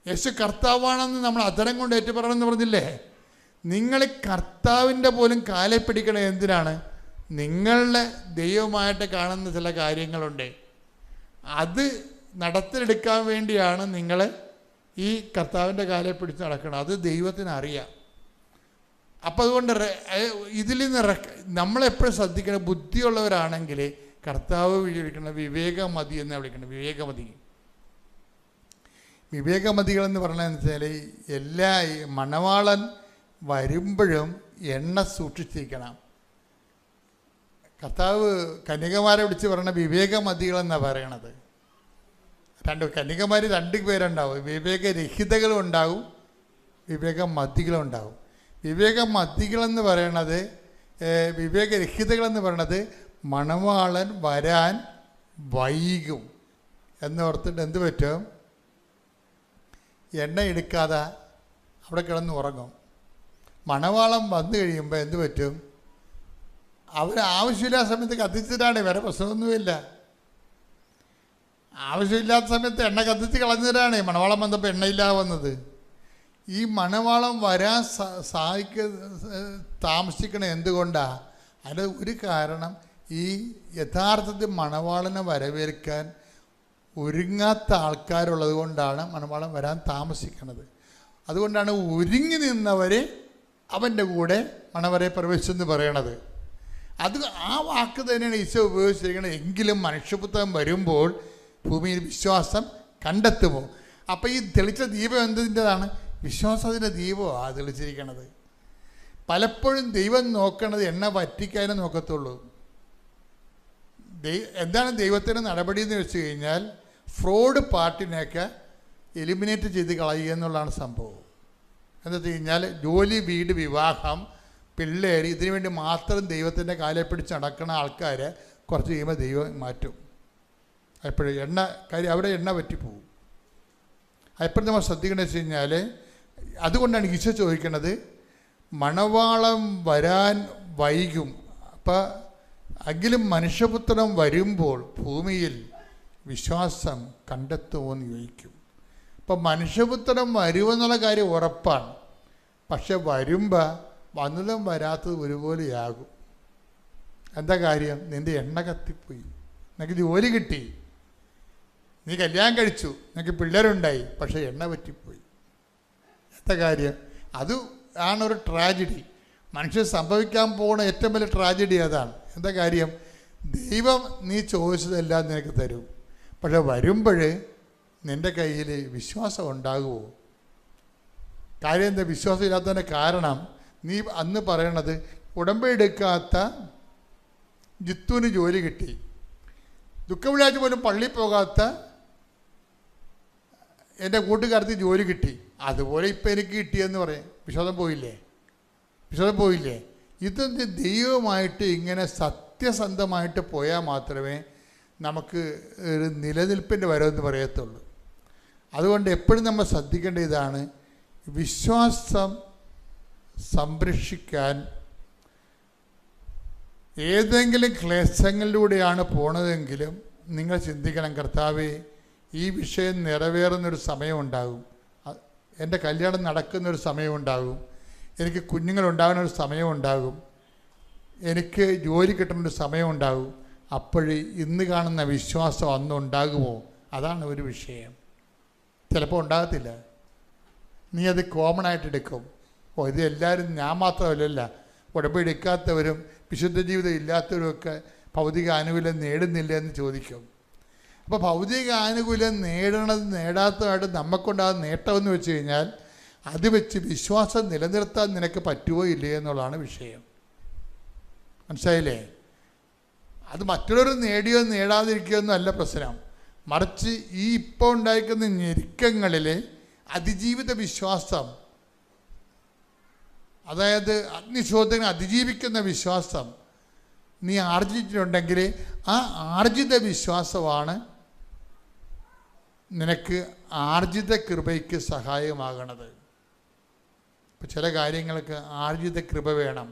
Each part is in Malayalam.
യേശു കർത്താവാണെന്ന് നമ്മൾ അധരം കൊണ്ട് ഏറ്റുപറയണമെന്ന് പറഞ്ഞില്ലേ? നിങ്ങൾ കർത്താവിൻ്റെ പോലും കാലെ പിടിക്കണത് എന്തിനാണ്? നിങ്ങളുടെ ദൈവമായിട്ട് കാണുന്ന ചില കാര്യങ്ങളുണ്ട്, അത് നടത്തിലെടുക്കാൻ വേണ്ടിയാണ് നിങ്ങൾ ഈ കർത്താവിൻ്റെ കാലെ പിടിച്ച് നടക്കണം. അത് ദൈവത്തിന് അറിയാം. അപ്പം അതുകൊണ്ട് ഇതിൽ നിന്ന് നമ്മളെപ്പോഴും ശ്രദ്ധിക്കണം. ബുദ്ധിയുള്ളവരാണെങ്കിൽ കർത്താവ് വിളിക്കണം വിവേകമതി എന്ന് വിളിക്കണം. വിവേകമതികളെന്ന് പറഞ്ഞതെന്ന് വെച്ചാൽ എല്ലാ മണവാളൻ വരുമ്പോഴും എണ്ണ സൂക്ഷിച്ചിരിക്കണം. കർത്താവ് കന്യകമാരെ വിളിച്ച് പറയണ വിവേകമതികളെന്നാണ് പറയണത്. കന്യകമാർ 2 പേരുണ്ടാവും. വിവേകരഹിതകളും ഉണ്ടാവും, വിവേകമതികളും ഉണ്ടാവും. വിവേകമതികളെന്ന് പറയണത്, വിവേകരഹിതകളെന്ന് പറയണത് മണവാളൻ വരാൻ വൈകും എന്നോർത്തിട്ട് എന്ത് പറ്റും? എണ്ണ എടുക്കാതെ അവിടെ കിടന്ന് ഉറങ്ങും. മണവാളം വന്നു കഴിയുമ്പോൾ എന്ത് പറ്റും? അവർ ആവശ്യമില്ലാത്ത സമയത്ത് കത്തിച്ചിട്ടാണ്, വേറെ പ്രശ്നമൊന്നുമില്ല. ആവശ്യമില്ലാത്ത സമയത്ത് എണ്ണ കത്തിച്ച് കളഞ്ഞിട്ടാണ് മണവാളം വന്നപ്പോൾ എണ്ണയില്ലാതെ വന്നത്. ഈ മണവാളം വരാൻ താമസിക്കണ എന്തുകൊണ്ടാണ്? അതിന് ഒരു കാരണം, ഈ യഥാർത്ഥത്തിൽ മണവാളനെ വരവേൽക്കാൻ ഒരുങ്ങാത്ത ആൾക്കാരുള്ളത് കൊണ്ടാണ് മണവാളൻ വരാൻ താമസിക്കുന്നത്. അതുകൊണ്ടാണ് ഒരുങ്ങി നിന്നവർ അവൻ്റെ കൂടെ മണവരെ പ്രവേശിച്ചെന്ന് പറയണത്. അത് ആ വാക്ക് തന്നെയാണ് ഈശോ ഉപയോഗിച്ചിരിക്കുന്നത്. എങ്കിലും മനുഷ്യപുത്രൻ വരുമ്പോൾ ഭൂമിയിൽ വിശ്വാസം കണ്ടെത്തുമോ? അപ്പോൾ ഈ തെളിച്ച ദീപം എന്തിൻ്റെതാണ്? വിശ്വാസത്തിൻ്റെ ദീപമാണ് തെളിച്ചിരിക്കണത്. പലപ്പോഴും ദൈവം നോക്കണത് എണ്ണ വറ്റിക്കാനേ നോക്കത്തുള്ളൂ. എന്താണ് ദൈവത്തിൻ്റെ നടപടി എന്ന് വെച്ച് കഴിഞ്ഞാൽ ഫ്രോഡ് പാർട്ടിനെയൊക്കെ എലിമിനേറ്റ് ചെയ്ത് കളയുക എന്നുള്ളതാണ് സംഭവം. എന്താ വെച്ച് കഴിഞ്ഞാൽ ജോലി, വീട്, വിവാഹം, പിള്ളേർ, ഇതിനു വേണ്ടി മാത്രം ദൈവത്തിൻ്റെ കാലെ പിടിച്ച് നടക്കുന്ന ആൾക്കാരെ കുറച്ച് കഴിയുമ്പോൾ ദൈവം മാറ്റും. എപ്പോഴും അവിടെ എണ്ണ പറ്റിപ്പോവും. എപ്പോഴും നമ്മൾ ശ്രദ്ധിക്കണമെന്ന് വെച്ച് കഴിഞ്ഞാൽ, അതുകൊണ്ടാണ് ഈശോ ചോദിക്കുന്നത് മണവാളം വരാൻ വൈകും. അപ്പം എങ്കിലും മനുഷ്യപുത്രൻ വരുമ്പോൾ ഭൂമിയിൽ വിശ്വാസം കണ്ടെത്തുമോയെന്ന് ചോദിക്കും. അപ്പം മനുഷ്യപുത്രൻ വരുമെന്നുള്ള കാര്യം ഉറപ്പാണ്. പക്ഷെ വരുമ്പോൾ വന്നതും വരാത്തതും ഒരുപോലെയാകും. എന്താ കാര്യം? നിൻ്റെ എണ്ണ കത്തിപ്പോയി. നിനക്ക് ജോലി കിട്ടി, നീ കല്യാണം കഴിച്ചു, നിനക്ക് പിള്ളേരുണ്ടായി, പക്ഷേ എണ്ണ പറ്റിപ്പോയി. എന്താ കാര്യം? അത് ആണൊരു ട്രാജഡി. മനുഷ്യൻ സംഭവിക്കാൻ പോകുന്ന ഏറ്റവും വലിയ ട്രാജഡി അതാണ്. എന്താ കാര്യം? ദൈവം നീ ചോദിച്ചതെല്ലാം നിനക്ക് തരും, പക്ഷെ വരുമ്പോൾ നിൻ്റെ കയ്യിൽ വിശ്വാസം ഉണ്ടാകുമോ? കാര്യം എന്താ? വിശ്വാസം ഇല്ലാത്തതിൻ്റെ കാരണം നീ അന്ന് പറയണത് ഉടമ്പടി എടുക്കാത്ത ജിത്തുവിന് ജോലി കിട്ടി, ദുഃഖ വിളിയാഴ്ച പോലും പള്ളിയിൽ പോകാത്ത എൻ്റെ കൂട്ടുകാരത്തിൽ ജോലി കിട്ടി, അതുപോലെ ഇപ്പം എനിക്ക് കിട്ടിയെന്ന് പറയും. വിശ്വാസം പോയില്ലേ? ഇതൊന്ന് ദൈവമായിട്ട് ഇങ്ങനെ സത്യസന്ധമായിട്ട് പോയാൽ മാത്രമേ നമുക്ക് ഒരു നിലനിൽപ്പിൻ്റെ വരവെന്ന് പറയത്തുള്ളൂ. അതുകൊണ്ട് എപ്പോഴും നമ്മൾ ശ്രദ്ധിക്കേണ്ട ഇതാണ്, വിശ്വാസം സംരക്ഷിക്കാൻ ഏതെങ്കിലും ക്ലേശങ്ങളിലൂടെയാണ് പോണതെങ്കിലും നിങ്ങൾ ചിന്തിക്കണം, കർത്താവേ ഈ വിഷയം നിറവേറുന്നൊരു സമയമുണ്ടാകും, എൻ്റെ കല്യാണം നടക്കുന്നൊരു സമയമുണ്ടാകും, എനിക്ക് കുഞ്ഞുങ്ങളുണ്ടാകുന്നൊരു സമയമുണ്ടാകും, എനിക്ക് ജോലി കിട്ടുന്നൊരു സമയമുണ്ടാകും. അപ്പോഴേ ഇന്ന് കാണുന്ന വിശ്വാസം അന്ന് ഉണ്ടാകുമോ? അതാണ് ഒരു വിഷയം. ചിലപ്പോൾ ഉണ്ടാകത്തില്ല. നീ അത് കോമൺ ആയിട്ട് എടുക്കും. ഇത് എല്ലാവരും, ഞാൻ മാത്രമല്ല, ഉടമ്പടി എടുക്കാത്തവരും വിശുദ്ധ ജീവിതം ഇല്ലാത്തവരുമൊക്കെ ഭൗതിക ആനുകൂല്യം നേടുന്നില്ല എന്ന് ചോദിക്കും. അപ്പോൾ ഭൗതിക ആനുകൂല്യം നേടാത്തതായിട്ട് നമുക്കുണ്ടാകുന്ന നേട്ടമെന്ന് വെച്ച് കഴിഞ്ഞാൽ അത് വെച്ച് വിശ്വാസം നിലനിർത്താൻ നിനക്ക് പറ്റുമോ ഇല്ലയോ എന്നുള്ളതാണ് വിഷയം. മനസ്സിലായില്ലേ? അത് മറ്റുള്ളവർ നേടിയോ നേടാതിരിക്കുകയോ ഒന്നും അല്ല പ്രശ്നം. മറിച്ച് ഈ ഇപ്പോൾ ഉണ്ടായിരിക്കുന്ന ഞെരുക്കങ്ങളിൽ അതിജീവിത വിശ്വാസം, അതായത് അഗ്നിശോധന അതിജീവിക്കുന്ന വിശ്വാസം നീ ആർജിച്ചിട്ടുണ്ടെങ്കിൽ ആ ആർജിത വിശ്വാസമാണ് നിനക്ക് ആർജിത കൃപയ്ക്ക് സഹായമാകണത്. ഇപ്പം ചില കാര്യങ്ങൾക്ക് ആർജിത കൃപ വേണം.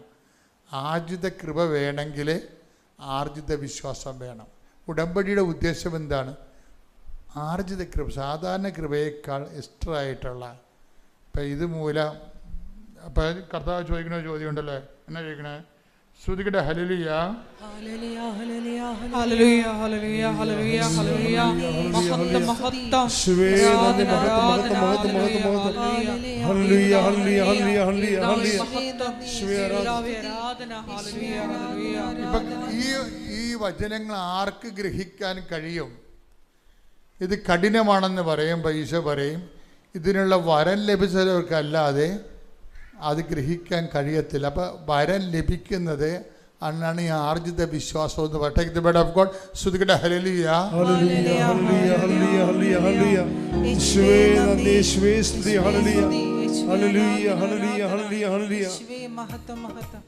ആർജിത കൃപ വേണമെങ്കിൽ ആർജിത വിശ്വാസം വേണം. ഉടമ്പടിയുടെ ഉദ്ദേശം എന്താണ്? ആർജിത കൃപ, സാധാരണ കൃപയേക്കാൾ എക്സ്ട്രാ ആയിട്ടുള്ള. ഇപ്പം ഇത് മൂലം അപ്പം കർത്താവ് ചോദിക്കുന്ന ചോദ്യം ഉണ്ടല്ലോ, എന്നാ ചോദിക്കണേ? ശ്രുതികടെ hallelujah hallelujah hallelujah hallelujah hallelujah hallelujah hallelujah മഹത്വം മഹത്വം ഹല്ലേലൂയ ഹല്ലേലൂയ ഹല്ലേലൂയ ആരാധന ഹല്ലേലൂയ ഹല്ലേലൂയ. ഇപ്പം ഈ വചനങ്ങൾ ആർക്ക് ഗ്രഹിക്കാൻ കഴിയും? ഇത് കഠിനമാണെന്ന് പറയുമ്പോൾ ഈശോ പറയും ഇതിനുള്ള വരം ലഭിച്ചവർക്കല്ലാതെ അത് ഗ്രഹിക്കാൻ കഴിയത്തില്ല. അപ്പം വരം ലഭിക്കുന്നത് അന്നാണ് ഈ ആർജിത വിശ്വാസം എന്ന് പറയുന്നത്. ശ്രുതികടെ hallelujah hallelujah hallelujah hallelujah hallelujah യേശുവേ നന്ദി, യേശുവേ സ്തുതി, hallelujah hallelujah hallelujah hallelujah hallelujah യേശുവേ മഹത്വം മഹത്വം.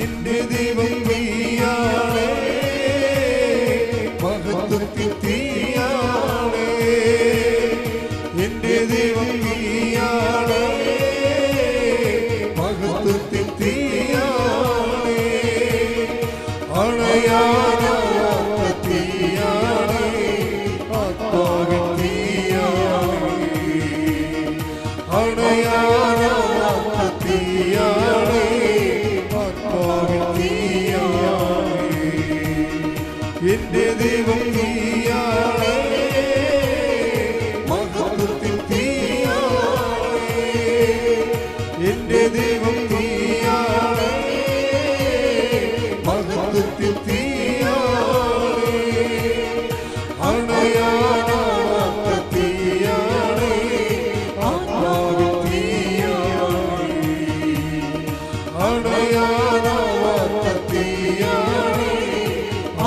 എന്റെ ദൈവം നീയാണേ, മഹത്വത്തിൽ തീയാണേ. എന്റെ ദൈവം നീയാണേ, മഹത്വത്തിൽ തീയാണേ. അണയാനാവാത്ത തീയാണേ, ആത്മാവിൻ തീയാണേ. അണയാനാവാത്ത തീയാണേ, ആത്മാവിൻ തീയാണേ. എന്റെ ദൈവം നീയാണേ, മഹത്വത്തിൽ തീയാണേ. എന്റെ ദൈവം നീയാണേ, മഹത്വത്തിൽ തീയാണേ. അണയാനാവാത്ത തീയാണേ, ആത്മാവിൻ തീയാണേ. അണയാനാവാത്ത തീയാണേ,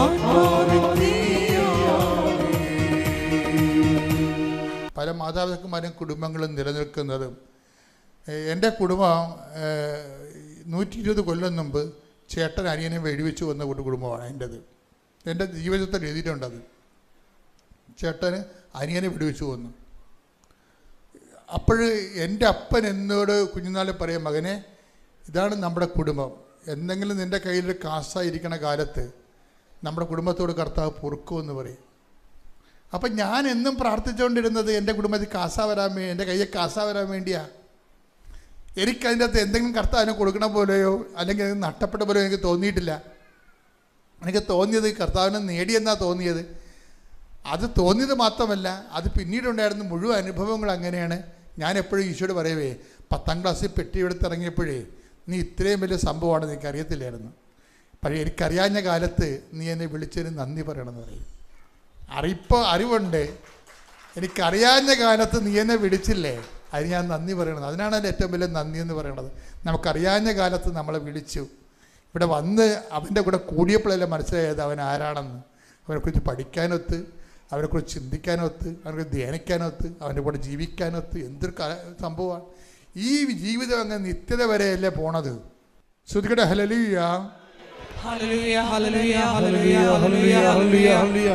ആത്മാവിൻ തീയാണേ. പല മാതാപിതാക്കന്മാരും കുടുംബങ്ങളും നിലനിൽക്കുന്നതും. എൻ്റെ കുടുംബം 120 കൊല്ലം മുമ്പ് ചേട്ടൻ അനിയനെ വെടിവെച്ച് വന്ന കുടുംബമാണ് എൻ്റെത്. എൻ്റെ ജീവിതത്തിൽ എഴുതിയിട്ടുണ്ടത്. ചേട്ടന് അനിയനെ വെടിവെച്ച് വന്നു. അപ്പോൾ എൻ്റെ അപ്പൻ എന്നോട് കുഞ്ഞുനാളിൽ പറയും, മകനെ ഇതാണ് നമ്മുടെ കുടുംബം. എന്തെങ്കിലും നിൻ്റെ കയ്യിൽ കാശായിരിക്കണ കാലത്ത് നമ്മുടെ കുടുംബത്തോട് കർത്താവ് പൊറുക്കുമെന്ന് പറയും. അപ്പം ഞാൻ എന്നും പ്രാർത്ഥിച്ചുകൊണ്ടിരുന്നത് എൻ്റെ കുടുംബത്തിൽ കാശ വരാൻ വേണ്ടി, എൻ്റെ കയ്യിൽ കാശ വരാൻ വേണ്ടിയാണ്. എനിക്കതിൻ്റെ അകത്ത് എന്തെങ്കിലും കർത്താവിന് കൊടുക്കണ പോലെയോ അല്ലെങ്കിൽ അത് നഷ്ടപ്പെട്ട പോലെയോ എനിക്ക് തോന്നിയിട്ടില്ല. എനിക്ക് തോന്നിയത് കർത്താവിനെ നേടിയെന്നാണ് തോന്നിയത്. അത് തോന്നിയത് മാത്രമല്ല, അത് പിന്നീടുണ്ടായിരുന്ന മുഴുവൻ അനുഭവങ്ങൾ അങ്ങനെയാണ്. ഞാൻ എപ്പോഴും ഈശോയോട് പറയവേ, 10ാം ക്ലാസ്സിൽ പെട്ടി എടുത്തിറങ്ങിയപ്പോഴേ നീ ഇത്രയും വലിയ സംഭവമാണെന്ന് എനിക്കറിയത്തില്ലായിരുന്നു. പക്ഷേ എനിക്കറിയാഞ്ഞ കാലത്ത് നീ എന്നെ വിളിച്ചതിന് നന്ദി പറയണമെന്ന് പറയും. അറിവുണ്ട്, എനിക്കറിയാഞ്ഞ കാലത്ത് നീ എന്നെ വിളിച്ചില്ലേ, അതിന് ഞാൻ നന്ദി പറയണത്. അതിനാണ് എൻ്റെ ഏറ്റവും വലിയ നന്ദി എന്ന് പറയണത്. നമുക്കറിയാഞ്ഞ കാലത്ത് നമ്മളെ വിളിച്ചു. ഇവിടെ വന്ന് അവൻ്റെ കൂടെ കൂടിയപ്പോഴല്ലേ മനസ്സിലായത് അവൻ ആരാണെന്ന്. അവനെക്കുറിച്ച് പഠിക്കാനൊത്ത്, അവനെക്കുറിച്ച് ചിന്തിക്കാനൊത്ത്, അവനെക്കുറിച്ച് ധ്യാനിക്കാനൊത്ത്, അവൻ്റെ കൂടെ ജീവിക്കാനൊത്ത്. എന്തൊരു സംഭവമാണ് ഈ ജീവിതം. അങ്ങ് നിത്യത വരെയല്ലേ പോണത്. ശ്രുതികടെ hallelujah hallelujah hallelujah hallelujah hallelujah hallelujah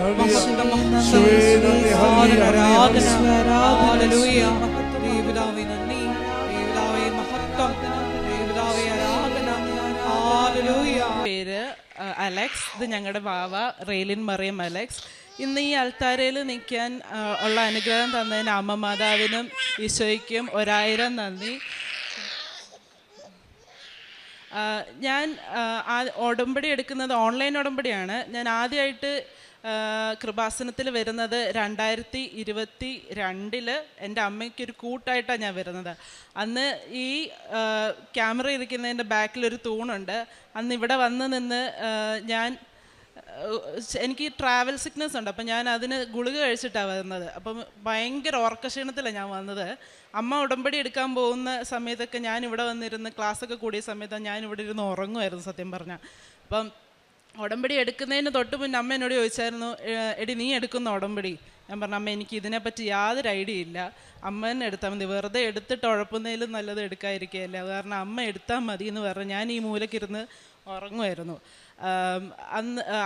hallelujah hallelujah. ദൈവപിതാവേ നന്ദി, ദൈവപിതാവേ മഹത്വം, ദൈവപിതാവേ ആരാധന. ഹല്ലേലൂയ. പേര് അലക്സ്. ഇത് ഞങ്ങളുടെ ബാവ റെയിലിൻ മറിയം അലക്സ്. ഇന്ന് ഈ അൾത്താരയിൽ നിൽക്കാൻ ഉള്ള അനുഗ്രഹം തന്നതിന് അമ്മ മാതാവിനും ഈശോയ്ക്കും 1000 നന്ദി. ഞാൻ ഉടമ്പടി എടുക്കുന്നത് ഓൺലൈൻ ഉടമ്പടിയാണ്. ഞാൻ ആദ്യമായിട്ട് കൃപാസനത്തിൽ വരുന്നത് 2022 എൻ്റെ അമ്മയ്ക്കൊരു കൂട്ടായിട്ടാണ് ഞാൻ വരുന്നത്. അന്ന് ഈ ക്യാമറ ഇരിക്കുന്നതിൻ്റെ ബാക്കിലൊരു തൂണുണ്ട്. അന്ന് ഇവിടെ വന്ന് നിന്ന് എനിക്ക് ട്രാവൽ സിക്നസ് ഉണ്ട്. അപ്പം ഞാൻ അതിന് ഗുളിക കഴിച്ചിട്ടാണ് വരുന്നത്. അപ്പം ഭയങ്കര ഓർക്കക്ഷീണത്തിലാണ് ഞാൻ വന്നത്. അമ്മ ഉടമ്പടി എടുക്കാൻ പോകുന്ന സമയത്തൊക്കെ ഞാൻ ഇവിടെ വന്നിരുന്ന് ക്ലാസ്സൊക്കെ കൂടിയ സമയത്ത് ഞാൻ ഇവിടെ ഇരുന്ന് ഉറങ്ങുമായിരുന്നു സത്യം പറഞ്ഞാൽ. അപ്പം ഉടമ്പടി എടുക്കുന്നതിന് തൊട്ട് മുന്നേ അമ്മ എന്നോട് ചോദിച്ചായിരുന്നു, എടി നീ എടുക്കുന്ന ഉടമ്പടി? ഞാൻ പറഞ്ഞു, അമ്മ എനിക്ക് ഇതിനെപ്പറ്റി യാതൊരു ഐഡിയ ഇല്ല, അമ്മ തന്നെ എടുത്താൽ മതി, വെറുതെ എടുത്തിട്ട് ഉഴപ്പുന്നതിലും നല്ലത് എടുക്കാതിരിക്കുകയല്ല, കാരണം അമ്മ എടുത്താൽ മതി എന്ന് പറഞ്ഞ് ഞാൻ ഈ മൂലക്കിരുന്ന് ഉറങ്ങുമായിരുന്നു.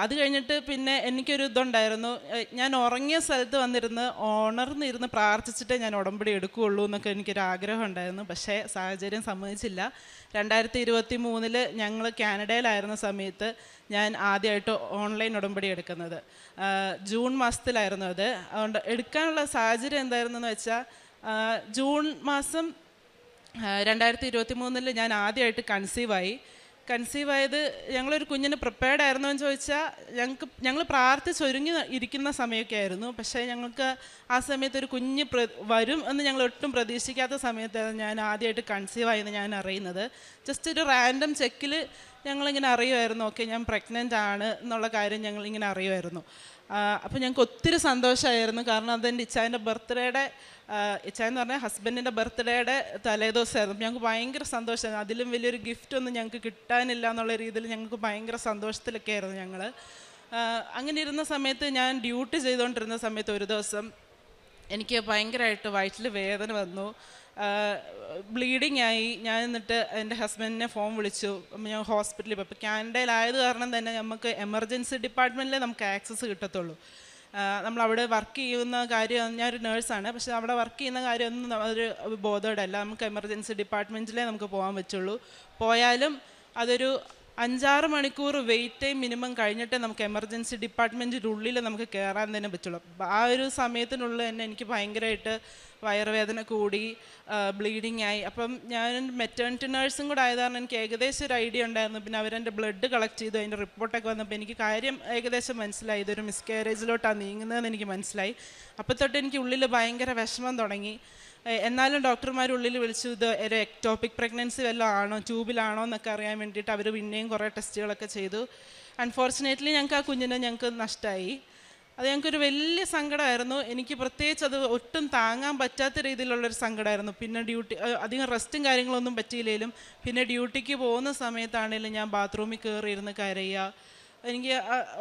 അത് കഴിഞ്ഞിട്ട് പിന്നെ എനിക്കൊരു ഇതുണ്ടായിരുന്നു, ഞാൻ ഉറങ്ങിയ സ്ഥലത്ത് വന്നിരുന്ന് ഉണർന്നിരുന്ന് പ്രാർത്ഥിച്ചിട്ടേ ഞാൻ ഉടമ്പടി എടുക്കുകയുള്ളൂ എന്നൊക്കെ എനിക്കൊരു ആഗ്രഹം ഉണ്ടായിരുന്നു. പക്ഷേ സാഹചര്യം സമ്മതിച്ചില്ല. 2023 ഞങ്ങൾ കാനഡയിലായിരുന്ന സമയത്ത് ഞാൻ ആദ്യമായിട്ട് ഓൺലൈൻ ഉടമ്പടി എടുക്കുന്നത് ജൂൺ മാസത്തിലായിരുന്നു. അതുകൊണ്ട് എടുക്കാനുള്ള സാഹചര്യം എന്തായിരുന്നു എന്ന് വെച്ചാൽ, ജൂൺ മാസം 2023 ഞാൻ ആദ്യമായിട്ട് കൺസീവ് ആയത് ഞങ്ങളൊരു കുഞ്ഞിന് പ്രിപ്പയർഡ് ആയിരുന്നോ എന്ന് ചോദിച്ചാൽ ഞങ്ങൾ പ്രാർത്ഥിച്ചൊരുങ്ങി ഇരിക്കുന്ന സമയമൊക്കെ ആയിരുന്നു. പക്ഷേ ഞങ്ങൾക്ക് ആ സമയത്ത് ഒരു കുഞ്ഞ് വരും എന്ന് ഞങ്ങൾ ഒട്ടും പ്രതീക്ഷിക്കാത്ത സമയത്തായിരുന്നു ഞാൻ ആദ്യമായിട്ട് കൺസീവ് ആയെന്ന് ഞാൻ അറിയുന്നത്. ജസ്റ്റ് ഒരു റാൻഡം ചെക്കിൽ ഞങ്ങളിങ്ങനെ അറിയുമായിരുന്നു, ഓക്കെ ഞാൻ പ്രഗ്നൻ്റ് ആണ് എന്നുള്ള കാര്യം ഞങ്ങളിങ്ങനെ അറിയുമായിരുന്നു. അപ്പോൾ ഞങ്ങൾക്ക് ഒത്തിരി സന്തോഷമായിരുന്നു. കാരണം അതെൻ്റെ ഇച്ചായൻ്റെ ബർത്ത്ഡേയുടെ, ഇച്ചായെന്ന് പറഞ്ഞാൽ ഹസ്ബൻഡിൻ്റെ ബർത്ത്ഡേയുടെ തലേദിവസമായിരുന്നു. ഞങ്ങൾക്ക് ഭയങ്കര സന്തോഷമായിരുന്നു. അതിലും വലിയൊരു ഗിഫ്റ്റൊന്നും ഞങ്ങൾക്ക് കിട്ടാനില്ല എന്നുള്ള രീതിയിൽ ഞങ്ങൾക്ക് ഭയങ്കര സന്തോഷത്തിലൊക്കെ ആയിരുന്നു ഞങ്ങൾ. അങ്ങനെ ഇരുന്ന സമയത്ത് ഞാൻ ഡ്യൂട്ടി ചെയ്തുകൊണ്ടിരുന്ന സമയത്ത് ഒരു ദിവസം എനിക്ക് ഭയങ്കരമായിട്ട് വയറ്റിൽ വേദന വന്നു, ബ്ലീഡിങ് ആയി. ഞാൻ എന്നിട്ട് എൻ്റെ ഹസ്ബൻഡിനെ ഫോൺ വിളിച്ചു. ഞാൻ ഹോസ്പിറ്റലിൽ പോയി. ഇപ്പോൾ കാനഡയിലായത് കാരണം തന്നെ നമുക്ക് എമർജൻസി ഡിപ്പാർട്ട്മെൻറ്റിലേ നമുക്ക് ആക്സസ് കിട്ടത്തുള്ളൂ. നമ്മളവിടെ വർക്ക് ചെയ്യുന്ന കാര്യം, ഞാനൊരു നേഴ്സാണ്, പക്ഷേ അവിടെ വർക്ക് ചെയ്യുന്ന കാര്യമൊന്നും അതൊരു ബോധേഡല്ല. നമുക്ക് എമർജൻസി ഡിപ്പാർട്ട്മെൻറ്റിലേ നമുക്ക് പോകാൻ പറ്റുള്ളൂ. പോയാലും അതൊരു 5-6 മണിക്കൂർ വെയിറ്റ് ടൈം മിനിമം കഴിഞ്ഞിട്ടേ നമുക്ക് എമർജൻസി ഡിപ്പാർട്ട്മെൻറ്റിൻ്റെ ഉള്ളിൽ നമുക്ക് കയറാൻ തന്നെ പറ്റുള്ളൂ. ആ ഒരു സമയത്തിനുള്ളിൽ തന്നെ എനിക്ക് ഭയങ്കരമായിട്ട് വയറുവേദന കൂടി, ബ്ലീഡിങ് ആയി. അപ്പം ഞാൻ മെറ്റേണിറ്റി നേഴ്സും കൂടെ ആയത് കാരണം എനിക്ക് ഏകദേശം ഒരു ഐഡിയ ഉണ്ടായിരുന്നു. പിന്നെ അവരെൻ്റെ ബ്ലഡ് കളക്ട് ചെയ്തു, അതിൻ്റെ റിപ്പോർട്ടൊക്കെ വന്നപ്പോൾ എനിക്ക് കാര്യം ഏകദേശം മനസ്സിലായി, ഇതൊരു മിസ്കാരേജിലോട്ടാണ് നീങ്ങുന്നതെന്ന് എനിക്ക് മനസ്സിലായി. അപ്പോൾ തൊട്ട് എനിക്ക് ഉള്ളിൽ ഭയങ്കര വിഷമം തുടങ്ങി. എന്നാലും ഡോക്ടർമാർ ഉള്ളിൽ വിളിച്ചു, ഇത് ഒരു എക്ടോപിക് പ്രഗ്നൻസി വല്ലതും ആണോ, ട്യൂബിലാണോ എന്നൊക്കെ അറിയാൻ വേണ്ടിയിട്ട് അവർ പിന്നെയും കുറേ ടെസ്റ്റുകളൊക്കെ ചെയ്തു. അൺഫോർച്ചുനേറ്റ്ലി ഞങ്ങൾക്ക് ആ കുഞ്ഞിനെ നഷ്ടമായി. അത് ഞങ്ങൾക്കൊരു വലിയ സങ്കടമായിരുന്നു. എനിക്ക് പ്രത്യേകിച്ച് അത് ഒട്ടും താങ്ങാൻ പറ്റാത്ത രീതിയിലുള്ളൊരു സങ്കടമായിരുന്നു. പിന്നെ അധികം റെസ്റ്റും കാര്യങ്ങളൊന്നും പറ്റിയില്ലെങ്കിലും പിന്നെ ഡ്യൂട്ടിക്ക് പോകുന്ന സമയത്താണെങ്കിലും ഞാൻ ബാത്റൂമിൽ കയറിയിരുന്ന് കരയുക. എനിക്ക്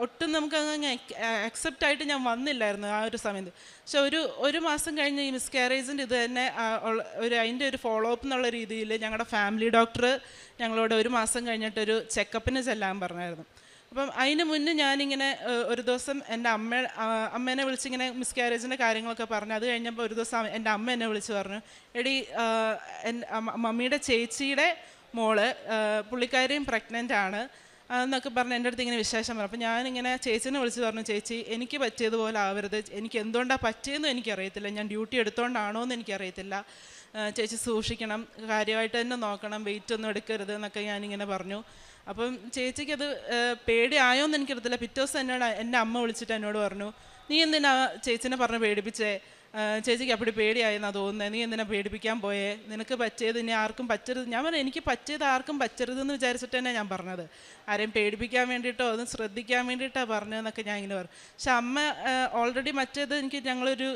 ഒട്ടും നമുക്ക് അങ്ങ് അക്സെപ്റ്റ് ആയിട്ട് ഞാൻ വന്നില്ലായിരുന്നു ആ ഒരു സമയത്ത്. പക്ഷെ ഒരു മാസം കഴിഞ്ഞ് ഈ മിസ്കാരേജിൻ്റെ ഇത് തന്നെ അതിൻ്റെ ഒരു ഫോളോ അപ്പ് എന്നുള്ള രീതിയിൽ ഞങ്ങളുടെ ഫാമിലി ഡോക്ടർ ഞങ്ങളോട് 1 മാസം കഴിഞ്ഞിട്ടൊരു ചെക്കപ്പിന് ചെല്ലാൻ പറഞ്ഞായിരുന്നു. അപ്പം അതിന് മുന്നേ ഞാനിങ്ങനെ ഒരു ദിവസം എൻ്റെ അമ്മേനെ വിളിച്ചിങ്ങനെ മിസ്കാരേജിൻ്റെ കാര്യങ്ങളൊക്കെ പറഞ്ഞു. അത് കഴിഞ്ഞപ്പോൾ ഒരു ദിവസം എൻ്റെ അമ്മ എന്നെ വിളിച്ച് പറഞ്ഞു, എടി മമ്മിയുടെ ചേച്ചിയുടെ മോള് പുള്ളിക്കാരിയും പ്രഗ്നൻ്റ് ആണ് എന്നൊക്കെ പറഞ്ഞ് എൻ്റെ അടുത്ത് ഇങ്ങനെ വിശേഷം പറഞ്ഞു. അപ്പോൾ ഞാനിങ്ങനെ ചേച്ചീനെ വിളിച്ച് പറഞ്ഞു, ചേച്ചി എനിക്ക് പറ്റിയതുപോലെ ആവരുത്, എനിക്ക് എന്തുകൊണ്ടാണ് പറ്റിയതെന്നും എനിക്കറിയത്തില്ല, ഞാൻ ഡ്യൂട്ടി എടുത്തുകൊണ്ടാണോ എന്ന് എനിക്കറിയത്തില്ല, ചേച്ചി സൂക്ഷിക്കണം, കാര്യമായിട്ട് തന്നെ നോക്കണം, വെയിറ്റ് ഒന്നും എടുക്കരുത് എന്നൊക്കെ ഞാനിങ്ങനെ പറഞ്ഞു. അപ്പം ചേച്ചിക്കത് പേടിയായോന്ന് എനിക്കറിയത്തില്ല. പിറ്റേ ദിവസം എൻ്റെ അമ്മ വിളിച്ചിട്ട് എന്നോട് പറഞ്ഞു, നീ എന്തിനാ ചേച്ചിനെ പറഞ്ഞ് പേടിപ്പിച്ചേ, ചേച്ചിക്ക് അപ്പടി പേടിയായെന്നാണ് തോന്നുന്നത്, നീ എന്തിനാ പേടിപ്പിക്കാൻ പോയേ, നിനക്ക് പറ്റിയത് ഇനി ആർക്കും പറ്റരുത്. ഞാൻ പറഞ്ഞു എനിക്ക് പറ്റിയത് ആർക്കും പറ്റരുതെന്ന് വിചാരിച്ചിട്ട് തന്നെ ഞാൻ പറഞ്ഞത്, ആരെയും പേടിപ്പിക്കാൻ വേണ്ടിയിട്ടോ ഒന്ന് ശ്രദ്ധിക്കാൻ വേണ്ടിയിട്ടാണ് പറഞ്ഞതെന്നൊക്കെ ഞാൻ ഇങ്ങനെ പറഞ്ഞു. പക്ഷെ അമ്മ ഓൾറെഡി മറ്റേത് എനിക്ക് ഞങ്ങളൊരു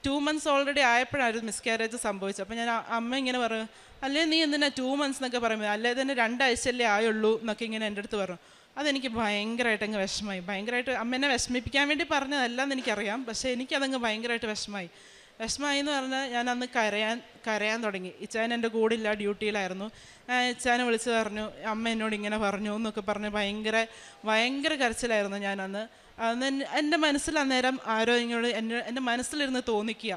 2 months ഓൾറെഡി ആയപ്പോഴായിരുന്നു മിസ്കാരേജ് സംഭവിച്ചത്. അപ്പോൾ ഞാൻ അമ്മ ഇങ്ങനെ പറഞ്ഞു, അല്ലേ നീ എന്തിനാ 2 months എന്നൊക്കെ പറയുമ്പോൾ, അല്ലേ തന്നെ 2 ആഴ്ചയല്ലേ ആയുള്ളൂ എന്നൊക്കെ ഇങ്ങനെ എൻ്റെ അടുത്ത് പറഞ്ഞു. അതെനിക്ക് ഭയങ്കരമായിട്ട് അങ്ങ് വിഷമമായി. ഭയങ്കരമായിട്ട് അമ്മേനെ വിഷമിപ്പിക്കാൻ വേണ്ടി പറഞ്ഞതല്ലെന്ന് എനിക്കറിയാം, പക്ഷേ എനിക്കതങ്ങ് ഭയങ്കരമായിട്ട് വിഷമമായി എന്ന് പറഞ്ഞാൽ ഞാൻ അന്ന് കരയാൻ തുടങ്ങി. ഇച്ചാൻ എൻ്റെ കൂടില്ല, ഡ്യൂട്ടിയിലായിരുന്നു. ഞാൻ ഇച്ചാനെ വിളിച്ച് പറഞ്ഞു, അമ്മ എന്നോട് ഇങ്ങനെ പറഞ്ഞു എന്നൊക്കെ പറഞ്ഞ് ഭയങ്കര കരച്ചിലായിരുന്നു ഞാനന്ന്. എൻ്റെ മനസ്സിൽ അന്നേരം ആരോ ഇങ്ങോട്ട് എൻ്റെ മനസ്സിലിരുന്ന് തോന്നിക്കുക,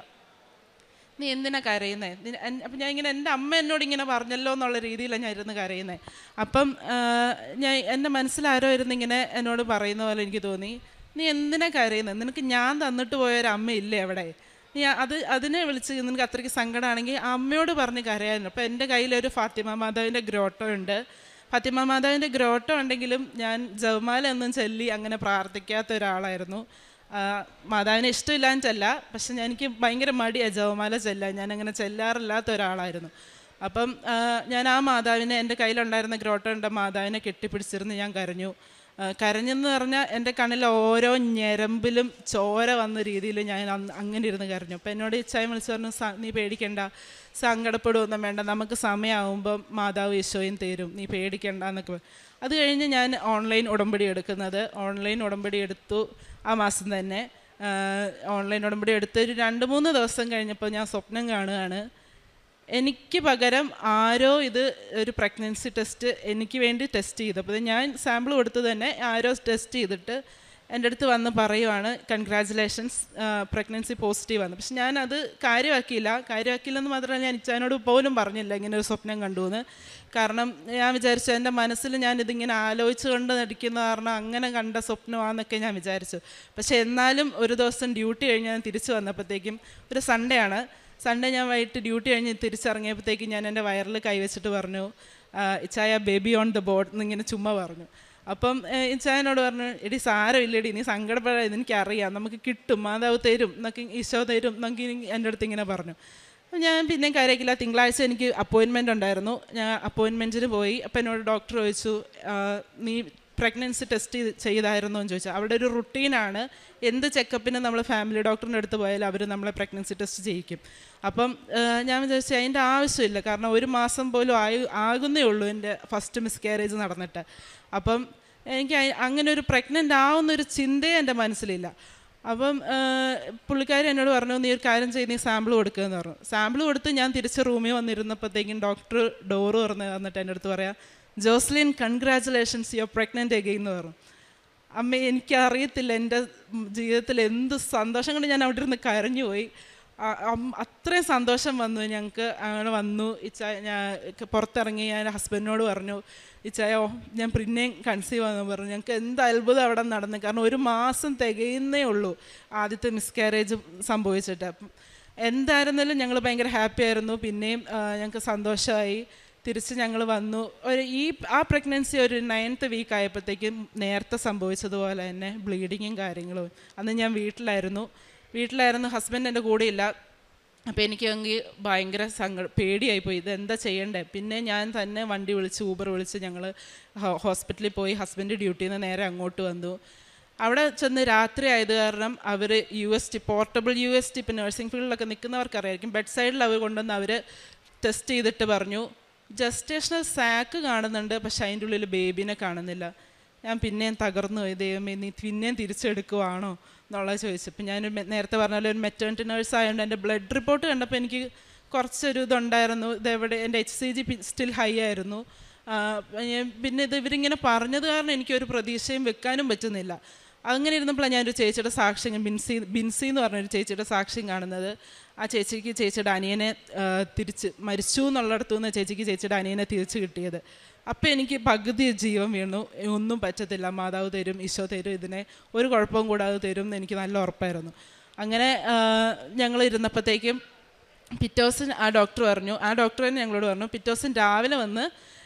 നീ എന്തിനാ കരയുന്നത്. അപ്പം ഞാൻ ഇങ്ങനെ എൻ്റെ അമ്മ എന്നോട് ഇങ്ങനെ പറഞ്ഞല്ലോ എന്നുള്ള രീതിയിലാണ് ഞാൻ ഇരുന്ന് കരയുന്നത്. അപ്പം എൻ്റെ മനസ്സിലാരോ ഇരുന്ന് ഇങ്ങനെ എന്നോട് പറയുന്ന പോലെ എനിക്ക് തോന്നി, നീ എന്തിനാ കരയുന്നത്, നിനക്ക് ഞാൻ തന്നിട്ട് പോയൊരമ്മ ഇല്ലേ അവിടെ, നീ അതിനെ വിളിച്ച് നിനക്ക് അത്രയ്ക്ക് സങ്കടമാണെങ്കിൽ അമ്മയോട് പറഞ്ഞ് കരയായിരുന്നു. അപ്പോൾ എൻ്റെ കയ്യിലൊരു ഫാത്തിമ മാതാവിൻ്റെ ഗ്രോട്ടോ ഉണ്ട്. ഫാത്തിമ മാതാവിൻ്റെ ഗ്രോട്ടോ ഉണ്ടെങ്കിലും ഞാൻ ജപമാല ഒന്നും ചൊല്ലി അങ്ങനെ പ്രാർത്ഥിക്കാത്ത ഒരാളായിരുന്നു. മാതാവിനെ ഇഷ്ടമില്ലാന്ന് ചെല്ല, പക്ഷെ എനിക്ക് ഭയങ്കര മടിയാണ് ജപമാല ചെല്ലാൻ, ഞാനങ്ങനെ ചെല്ലാറില്ലാത്ത ഒരാളായിരുന്നു. അപ്പം ഞാൻ ആ മാതാവിനെ, എൻ്റെ കയ്യിലുണ്ടായിരുന്ന ഗ്രോട്ടോൻ്റെ മാതാവിനെ കെട്ടിപ്പിടിച്ചിരുന്ന് ഞാൻ കരഞ്ഞെന്ന് പറഞ്ഞാൽ എൻ്റെ കണ്ണിൽ ഓരോ ഞരമ്പിലും ചോര വന്ന രീതിയിൽ ഞാൻ അങ്ങനെ ഇരുന്ന് കരഞ്ഞു. അപ്പം എന്നോട് ഇച്ചായ വിളിച്ച് പറഞ്ഞു, നീ പേടിക്കണ്ട, സങ്കടപ്പെടുകയൊന്നും വേണ്ട, നമുക്ക് സമയമാകുമ്പം മാതാവ് ഈശോയും തരും, നീ പേടിക്കണ്ട എന്നൊക്കെ. അത് കഴിഞ്ഞ് ഞാൻ ഓൺലൈൻ ഉടമ്പടി എടുത്തു. ആ മാസം തന്നെ ഓൺലൈൻ ഉടമ്പടി എടുത്ത് ഒരു 2-3 ദിവസം കഴിഞ്ഞപ്പോൾ ഞാൻ സ്വപ്നം കാണുകയാണ്, എനിക്ക് പകരം ആരോ ഇത് ഒരു പ്രഗ്നൻസി ടെസ്റ്റ് എനിക്ക് വേണ്ടി ടെസ്റ്റ് ചെയ്തു. അപ്പോൾ ഞാൻ സാമ്പിൾ കൊടുത്തത് തന്നെ ആരോ ടെസ്റ്റ് ചെയ്തിട്ട് എൻ്റെ അടുത്ത് വന്ന് പറയുവാണ് കൺഗ്രാജുലേഷൻസ് പ്രഗ്നൻസി പോസിറ്റീവ് ആണ്. പക്ഷെ ഞാനത് കാര്യമാക്കിയില്ലെന്ന് മാത്രമല്ല, ഞാൻ ഇച്ചാനോട് പോലും പറഞ്ഞില്ല ഇങ്ങനെ ഒരു സ്വപ്നം കണ്ടു എന്ന്. കാരണം ഞാൻ വിചാരിച്ചു എൻ്റെ മനസ്സിൽ ഞാനിതിങ്ങനെ ആലോചിച്ച് കൊണ്ട് നടിക്കുന്ന കാരണം അങ്ങനെ കണ്ട സ്വപ്നമാണെന്നൊക്കെ ഞാൻ വിചാരിച്ചു. പക്ഷെ എന്നാലും ഒരു ദിവസം ഡ്യൂട്ടി കഴിഞ്ഞ് ഞാൻ തിരിച്ചു വന്നപ്പോഴത്തേക്കും, ഒരു സൺഡേ ഞാൻ വൈകിട്ട് ഡ്യൂട്ടി കഴിഞ്ഞ് തിരിച്ചിറങ്ങിയപ്പോഴത്തേക്കും ഞാൻ എൻ്റെ വയറിൽ കൈവച്ചിട്ട് പറഞ്ഞു, ഇച്ചായ ബേബി ഓൺ ദ ബോർഡ് എന്നിങ്ങനെ ചുമ്മാ പറഞ്ഞു. അപ്പം ഇച്ചായനോട് പറഞ്ഞു, എടി സാരമില്ലടി, നീ സങ്കടപ്പെടാതെ, എനിക്കറിയാം, നമുക്ക് കിട്ടും, മാതാവ് തരും എന്നൊക്കെ, ഈശോ തരും എന്നൊക്കെ എൻ്റെ അടുത്ത് ഇങ്ങനെ പറഞ്ഞു. അപ്പം ഞാൻ പിന്നെയും കാര്യമാക്കില്ല. തിങ്കളാഴ്ച എനിക്ക് അപ്പോയിൻമെൻ്റ് ഉണ്ടായിരുന്നു. ഞാൻ അപ്പോയിൻമെൻറ്റിന് പോയി. അപ്പം എന്നോട് ഡോക്ടർ ചോദിച്ചു, നീ പ്രഗ്നൻസി ടെസ്റ്റ് ചെയ്തായിരുന്നോ എന്ന് ചോദിച്ചാൽ. അവിടെ ഒരു റുട്ടീനാണ്, എന്ത് ചെക്കപ്പിന് നമ്മൾ ഫാമിലി ഡോക്ടറിൻ്റെ അടുത്ത് പോയാൽ അവർ നമ്മളെ പ്രഗ്നൻസി ടെസ്റ്റ് ചെയ്യിക്കും. അപ്പം ഞാൻ വിചാരിച്ചു അതിൻ്റെ ആവശ്യമില്ല, കാരണം 1 മാസം പോലും ആകുന്നേ ഉള്ളൂ എൻ്റെ ഫസ്റ്റ് മിസ്കാരേജ് നടന്നിട്ട്. അപ്പം എനിക്ക് അങ്ങനെ ഒരു പ്രഗ്നൻ്റ് ആവുന്നൊരു ചിന്തയെ എൻ്റെ മനസ്സിലില്ല. അപ്പം പുള്ളിക്കാരി എന്നോട് പറഞ്ഞു, നീ ഒരു കാര്യം ചെയ്ത് നീ സാമ്പിൾ കൊടുക്കുകയെന്ന് പറഞ്ഞു. സാമ്പിൾ കൊടുത്ത് ഞാൻ തിരിച്ച് റൂമിൽ വന്നിരുന്നപ്പോഴത്തേക്കും ഡോക്ടർ ഡോറ് തുറന്ന് വന്നിട്ട് എൻ്റെ അടുത്ത് പറയാം, Joslin congratulations you are pregnant again എന്ന് പറഞ്ഞു. അമ്മ, എനിക്കറിയത്തില്ല എൻ്റെ ജീവിതത്തിൽ എന്ത് സന്തോഷം കൊണ്ട് ഞാൻ അവിടെ ഇരുന്ന് കരഞ്ഞുപോയി. അത്രയും സന്തോഷം വന്നു ഞങ്ങൾക്ക്. അങ്ങനെ വന്നു. ഞാൻ പുറത്തിറങ്ങി, ഞാൻ ഹസ്ബൻഡിനോട് പറഞ്ഞു, ഇച്ചായോ ഞാൻ പിന്നെയും കൺസീവ് ആണെന്ന് പറഞ്ഞു. ഞങ്ങൾക്ക് എന്ത് അത്ഭുതം അവിടെ നടന്നു. കാരണം 1 മാസം തികയുന്നേ ഉള്ളൂ ആദ്യത്തെ മിസ്കാരേജ് സംഭവിച്ചിട്ട്. അപ്പം എന്തായിരുന്നാലും ഞങ്ങൾ ഭയങ്കര ഹാപ്പി ആയിരുന്നു. പിന്നെയും ഞങ്ങൾക്ക് സന്തോഷമായി. തിരിച്ച് ഞങ്ങൾ വന്നു. ആ പ്രഗ്നൻസി ഒരു 9th വീക്ക് ആയപ്പോഴത്തേക്കും നേരത്തെ സംഭവിച്ചതുപോലെ തന്നെ ബ്ലീഡിങ്ങും കാര്യങ്ങളും. അന്ന് ഞാൻ വീട്ടിലായിരുന്നു. ഹസ്ബൻഡ് എൻ്റെ കൂടെ ഇല്ല. അപ്പോൾ എനിക്കാണെങ്കിൽ ഭയങ്കര പേടിയായിപ്പോയി, ഇതെന്താ ചെയ്യണ്ടേ. പിന്നെ ഞാൻ തന്നെ വണ്ടി വിളിച്ച്, ഊബർ വിളിച്ച് ഞങ്ങൾ ഹോസ്പിറ്റലിൽ പോയി. ഹസ്ബൻഡ് ഡ്യൂട്ടിയിൽ നിന്ന് നേരെ അങ്ങോട്ട് വന്നു. അവിടെ ചെന്ന് രാത്രി ആയത് കാരണം അവർ പോർട്ടബിൾ UST, ഇപ്പോൾ നഴ്സിംഗ് ഫീൽഡിലൊക്കെ നിൽക്കുന്നവർക്കറിയായിരിക്കും, ബെഡ് സൈഡിൽ അവർ കൊണ്ടുവന്ന് അവർ ടെസ്റ്റ് ചെയ്തിട്ട് പറഞ്ഞു, ജസ്റ്റേഷണൽ സാക്ക് കാണുന്നുണ്ട്, പക്ഷെ അതിൻ്റെ ഉള്ളിൽ ബേബീനെ കാണുന്നില്ല. ഞാൻ പിന്നെയും തകർന്നു പോയി. ദൈവമേ, നീ പിന്നെയും തിരിച്ചെടുക്കുവാണോ എന്നുള്ളത് ചോദിച്ചപ്പോൾ ഞാൻ നേരത്തെ പറഞ്ഞാൽ ഒരു മെറ്റേണിറ്റി നേഴ്സ് ആയതുകൊണ്ട് എൻ്റെ ബ്ലഡ് റിപ്പോർട്ട് കണ്ടപ്പോൾ എനിക്ക് കുറച്ചൊരു ഇതുണ്ടായിരുന്നു. ഇതെവിടെ എൻ്റെ HCG സ്റ്റിൽ ഹൈ ആയിരുന്നു. പിന്നെ ഇവരിങ്ങനെ പറഞ്ഞത് കാരണം എനിക്കൊരു പ്രതീക്ഷയും വെക്കാനും പറ്റുന്നില്ല. അങ്ങനെ ഇരുന്നപ്പോഴാണ് ഞാനൊരു ചേച്ചിയുടെ സാക്ഷ്യം, ബിൻസി എന്ന് പറഞ്ഞൊരു ചേച്ചിയുടെ സാക്ഷ്യം കാണുന്നത്. ആ ചേച്ചിയുടെ അനിയനെ മരിച്ചു എന്നുള്ളിടത്തു നിന്ന് ചേച്ചിയുടെ അനിയനെ തിരിച്ച് കിട്ടിയത്. അപ്പം എനിക്ക് പകുതി ജീവൻ വീണു. ഒന്നും പറ്റത്തില്ല, മാതാവ് തരും, ഈശോ തരും, ഇതിനെ ഒരു കുഴപ്പവും കൂടാതെ തരും എന്ന് എനിക്ക് നല്ല ഉറപ്പായിരുന്നു. അങ്ങനെ ഞങ്ങൾ ഇരുന്നപ്പോഴത്തേക്കും പിറ്റേ ദിവസം ആ ഡോക്ടർ തന്നെ ഞങ്ങളോട് പറഞ്ഞു, പിറ്റേ ദിവസം രാവിലെ വന്ന്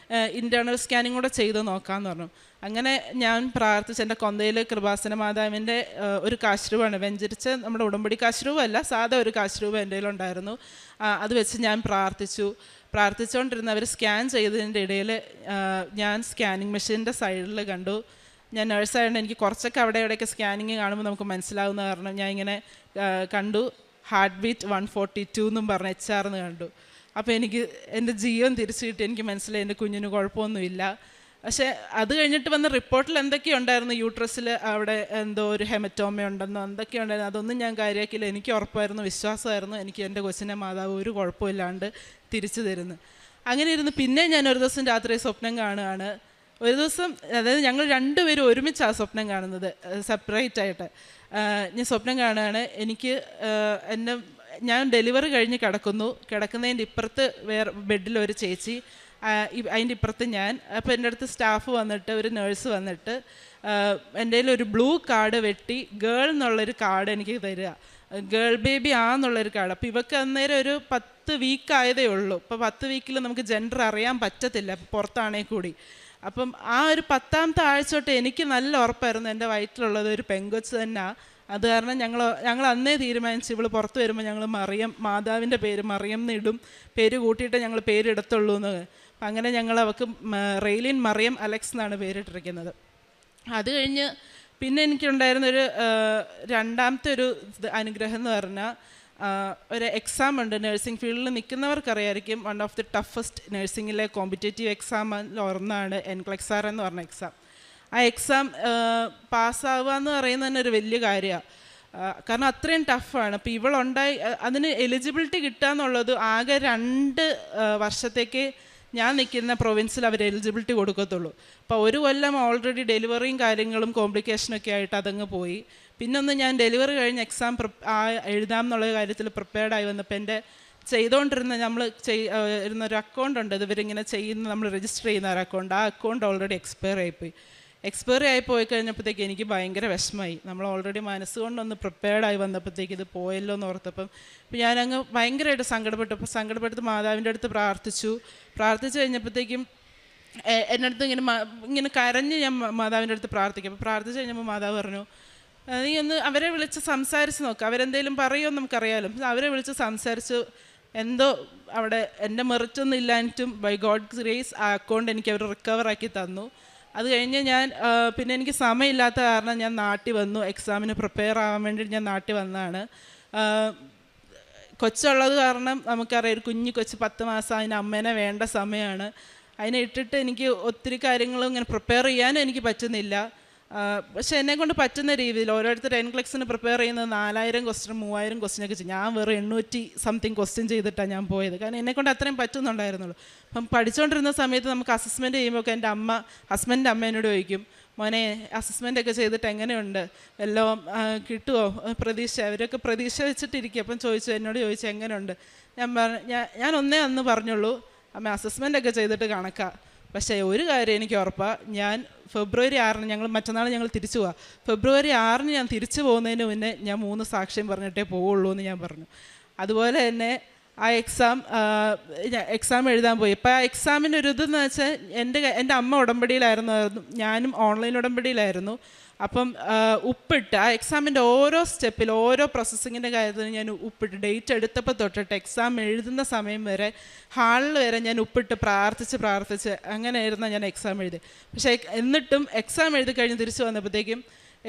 ഇൻറ്റേർണൽ സ്കാനിങ് കൂടെ ചെയ്ത് നോക്കാമെന്ന് പറഞ്ഞു. അങ്ങനെ ഞാൻ പ്രാർത്ഥിച്ച്, എൻ്റെ കൊന്തയിൽ കൃപാസന മാതാവിൻ്റെ ഒരു കാശ്രൂപാണ്, വെഞ്ചരിച്ച നമ്മുടെ ഉടമ്പടി കാശ്രൂപല്ല, സാധാ ഒരു കാശ്രൂപം എൻ്റെ കയ്യിലുണ്ടായിരുന്നു. അത് വെച്ച് ഞാൻ പ്രാർത്ഥിച്ചുകൊണ്ടിരുന്ന അവർ സ്കാൻ ചെയ്തതിൻ്റെ ഇടയിൽ ഞാൻ സ്കാനിങ് മെഷീൻ്റെ സൈഡിൽ കണ്ടു. ഞാൻ നേഴ്സായതുകൊണ്ട് എനിക്ക് കുറച്ചൊക്കെ അവിടെ ഇവിടെയൊക്കെ സ്കാനിങ് കാണുമ്പോൾ നമുക്ക് മനസ്സിലാവുന്ന കാരണം ഞാൻ ഇങ്ങനെ കണ്ടു, ഹാർട്ട് ബീറ്റ് 142 എന്നും പറഞ്ഞ് HR എന്ന് കണ്ടു. അപ്പോൾ എനിക്ക് എൻ്റെ ജീവൻ തിരിച്ചു കിട്ടി. എനിക്ക് മനസ്സിലായി എൻ്റെ കുഞ്ഞിന് കുഴപ്പമൊന്നുമില്ല. പക്ഷേ അത് കഴിഞ്ഞിട്ട് വന്ന റിപ്പോർട്ടിൽ എന്തൊക്കെയുണ്ടായിരുന്നു, യൂട്രസിൽ അവിടെ എന്തോ ഒരു ഹെമറ്റോമ ഉണ്ടെന്നോ എന്തൊക്കെയുണ്ടായിരുന്നു. അതൊന്നും ഞാൻ കാര്യമാക്കിയില്ല. എനിക്ക് ഉറപ്പായിരുന്നു, വിശ്വാസമായിരുന്നു, എനിക്ക് എൻ്റെ കൊച്ചിനെ മാതാവ് ഒരു കുഴപ്പമില്ലാണ്ട് തിരിച്ചു തരുന്നു. അങ്ങനെ ഇരുന്ന് പിന്നെ ഞാൻ ഒരു ദിവസം രാത്രി സ്വപ്നം കാണുകയാണ്. ഒരു ദിവസം, അതായത് ഞങ്ങൾ 2 പേരും ഒരുമിച്ചാണ് സ്വപ്നം കാണുന്നത്, സെപ്പറേറ്റ് ആയിട്ട്. ഞാൻ സ്വപ്നം കാണുകയാണ്, ഞാൻ ഡെലിവറി കഴിഞ്ഞ് കിടക്കുന്നതിൻ്റെ ഇപ്പുറത്ത് വേറെ ബെഡിലൊരു ചേച്ചി, അതിൻ്റെ ഇപ്പുറത്ത് ഞാൻ. അപ്പോൾ എൻ്റെ അടുത്ത് സ്റ്റാഫ് വന്നിട്ട്, ഒരു നേഴ്സ് വന്നിട്ട് എൻ്റെ കയ്യിൽ ഒരു ബ്ലൂ കാർഡ് വെട്ടി ഗേൾ എന്നുള്ളൊരു കാർഡ് എനിക്ക് തരിക, ഗേൾ ബേബി ആന്നുള്ളൊരു കാർഡ്. അപ്പോൾ ഇവർക്ക് അന്നേരം ഒരു 10 വീക്ക് ആയതേ ഉള്ളൂ. അപ്പോൾ 10 വീക്കിൽ നമുക്ക് ജെൻഡർ അറിയാൻ പറ്റത്തില്ല പുറത്താണെങ്കിൽ കൂടി. അപ്പം ആ ഒരു 10ാമത്തെ ആഴ്ച തൊട്ട് എനിക്ക് നല്ല ഉറപ്പായിരുന്നു എൻ്റെ വയറ്റിലുള്ളത് ഒരു പെങ്കൊച്ച് തന്നെ. അത് കാരണം ഞങ്ങൾ അന്നേ തീരുമാനിച്ചു, ഇവൾ പുറത്ത് വരുമ്പോൾ ഞങ്ങൾ മാതാവിൻ്റെ പേര് മറിയം എന്നിടും, പേര് കൂട്ടിയിട്ട് ഞങ്ങൾ പേരിടത്തുള്ളൂ എന്ന്. അങ്ങനെ ഞങ്ങൾ അവൾക്ക് റെയ്ലിൻ മറിയം അലക്സ് എന്നാണ് പേരിട്ടിരിക്കുന്നത്. അത് കഴിഞ്ഞ് പിന്നെ എനിക്കുണ്ടായിരുന്നൊരു 2ാമത്തെ ഒരു അനുഗ്രഹം എന്ന് പറഞ്ഞാൽ, ഒരു എക്സാം ഉണ്ട് നഴ്സിംഗ് ഫീൽഡിൽ നിൽക്കുന്നവർക്കറിയായിരിക്കും, വൺ ഓഫ് ദി ടഫസ്റ്റ് നഴ്സിംഗിലെ കോമ്പറ്റേറ്റീവ് എക്സാമിൽ ഒന്നാണ് NCLEX എന്ന് പറഞ്ഞ എക്സാം. ആ എക്സാം പാസ്സാവുക എന്ന് പറയുന്നത് തന്നെ ഒരു വലിയ കാര്യമാണ്. കാരണം അത്രയും ടഫാണ്. അപ്പോൾ ഇവളുണ്ടായി അതിന് എലിജിബിലിറ്റി കിട്ടുക എന്നുള്ളത് ആകെ 2 വർഷത്തേക്ക് ഞാൻ നിൽക്കുന്ന പ്രൊവിൻസിൽ അവർ എലിജിബിലിറ്റി കൊടുക്കത്തുള്ളൂ. അപ്പോൾ 1 കൊല്ലം ഓൾറെഡി ഡെലിവറിയും കാര്യങ്ങളും കോംപ്ലിക്കേഷനൊക്കെ ആയിട്ട് അതങ്ങ് പോയി. പിന്നൊന്ന് ഞാൻ ഡെലിവറി കഴിഞ്ഞ് എക്സാം എഴുതാം എന്നുള്ള കാര്യത്തിൽ പ്രിപ്പയർഡായി വന്നപ്പോൾ എൻ്റെ ചെയ്തുകൊണ്ടിരുന്ന നമ്മൾ ഇരുന്നൊരു അക്കൗണ്ട് ഉണ്ട്, ഇവരിങ്ങനെ ചെയ്യുന്ന നമ്മൾ രജിസ്റ്റർ ചെയ്യുന്ന ഒരു അക്കൗണ്ട്, ആ അക്കൗണ്ട് ഓൾറെഡി എക്സ്പയറി ആയി പോയി കഴിഞ്ഞപ്പോഴത്തേക്ക് എനിക്ക് ഭയങ്കര വിഷമമായി. നമ്മൾ ഓൾറെഡി മനസ്സുകൊണ്ടൊന്ന് പ്രിപ്പയർഡായി വന്നപ്പോഴത്തേക്ക് ഇത് പോയല്ലോ എന്ന് ഓർത്തപ്പം ഞാനങ്ങ് ഭയങ്കരമായിട്ട് സങ്കടപ്പെട്ട് മാതാവിൻ്റെ അടുത്ത് പ്രാർത്ഥിച്ചു കഴിഞ്ഞപ്പോഴത്തേക്കും എൻ്റെ അടുത്ത് ഇങ്ങനെ കരഞ്ഞ് ഞാൻ മാതാവിൻ്റെ അടുത്ത് പ്രാർത്ഥിക്കും. അപ്പോൾ പ്രാർത്ഥിച്ച് കഴിഞ്ഞപ്പോൾ മാതാവ് പറഞ്ഞു, നീ ഒന്ന് അവരെ വിളിച്ച് സംസാരിച്ച് നോക്കുക, അവരെന്തെങ്കിലും പറയുമോ നമുക്കറിയാമല്ലോ. അവരെ വിളിച്ച് സംസാരിച്ചു, എന്തോ അവിടെ എൻ്റെ മെറിറ്റൊന്നും ഇല്ലാഞ്ഞിട്ടും ബൈ ഗോഡ് ഗ്രേസ് ആ അക്കൗണ്ട് എനിക്ക് അവർ റിക്കവറാക്കി തന്നു. അത് കഴിഞ്ഞ് ഞാൻ പിന്നെ എനിക്ക് സമയമില്ലാത്ത കാരണം ഞാൻ നാട്ടിൽ വന്നു. എക്സാമിന് പ്രിപ്പയർ ആവാൻ വേണ്ടി ഞാൻ നാട്ടിൽ വന്നതാണ്. കൊച്ചുള്ളത് കാരണം നമുക്കറിയാം, ഒരു കുഞ്ഞു കൊച്ച് 10 മാസം, അതിന് അമ്മേനെ വേണ്ട സമയമാണ്. അതിനെ ഇട്ടിട്ട് എനിക്ക് ഒത്തിരി കാര്യങ്ങളും ഇങ്ങനെ പ്രിപ്പയർ ചെയ്യാനും എനിക്ക് പറ്റുന്നില്ല. പക്ഷേ എന്നെക്കൊണ്ട് പറ്റുന്ന രീതിയിൽ ഓരോരുത്തർ എൻക്ലെക്സിന് പ്രിപ്പയർ ചെയ്യുന്നത് 4000 ക്വസ്റ്റ്യൻ 3000 ക്വസ്റ്റ്യനൊക്കെ ചെയ്യും. ഞാൻ വെറും 800 സംതിങ് ക്വസ്റ്റ്യൻ ചെയ്തിട്ടാണ് ഞാൻ പോയത്. കാരണം എന്നെക്കൊണ്ട് അത്രയും പറ്റുന്നുണ്ടായിരുന്നുള്ളൂ. അപ്പം പഠിച്ചുകൊണ്ടിരുന്ന സമയത്ത് നമുക്ക് അസസ്മെൻറ്റ് ചെയ്യുമ്പോൾ എൻ്റെ ഹസ്ബൻഡിൻ്റെ അമ്മ എന്നോട് ചോദിക്കും, മോനെ അസസ്മെൻ്റൊക്കെ ചെയ്തിട്ട് എങ്ങനെയുണ്ട്, എല്ലാം കിട്ടുമോ പ്രതീക്ഷ, അവരൊക്കെ പ്രതീക്ഷ വെച്ചിട്ടിരിക്കും. അപ്പം എന്നോട് ചോദിച്ചു എങ്ങനെയുണ്ട്. ഞാൻ ഒന്നേ അന്ന് പറഞ്ഞുള്ളൂ, അമ്മ അസസ്മെൻ്റൊക്കെ ചെയ്തിട്ട് കണക്കാ. പക്ഷേ ഒരു കാര്യം എനിക്ക് ഉറപ്പാണ്, ഞാൻ ഫെബ്രുവരി 6 മറ്റന്നാൾ ഞങ്ങൾ തിരിച്ചു പോവാം. ഫെബ്രുവരി 6 ഞാൻ തിരിച്ചു പോകുന്നതിന് മുന്നേ ഞാൻ 3 സാക്ഷ്യം പറഞ്ഞിട്ടേ പോവുള്ളൂ എന്ന് ഞാൻ പറഞ്ഞു. അതുപോലെ തന്നെ ആ എക്സാം എഴുതാൻ പോയി. ഇപ്പോൾ ആ എക്സാമിനൊരു ഇതെന്ന് വെച്ചാൽ എൻ്റെ അമ്മ ഉടമ്പടിയിലായിരുന്നു, ഞാനും ഓൺലൈൻ ഉടമ്പടിയിലായിരുന്നു. അപ്പം ഉപ്പിട്ട് ആ എക്സാമിൻ്റെ ഓരോ സ്റ്റെപ്പിൽ ഓരോ പ്രോസസ്സിങ്ങിൻ്റെ കാര്യത്തിൽ ഞാൻ ഉപ്പിട്ട് ഡേറ്റ് എടുത്തപ്പോൾ തൊട്ടിട്ട് എക്സാം എഴുതുന്ന സമയം വരെ ഹാളിൽ വരെ ഞാൻ ഉപ്പിട്ട് പ്രാർത്ഥിച്ച് അങ്ങനെയായിരുന്നു ഞാൻ എക്സാം എഴുതി. പക്ഷേ എന്നിട്ടും എക്സാം എഴുതി കഴിഞ്ഞ് തിരിച്ചു വന്നപ്പോഴത്തേക്കും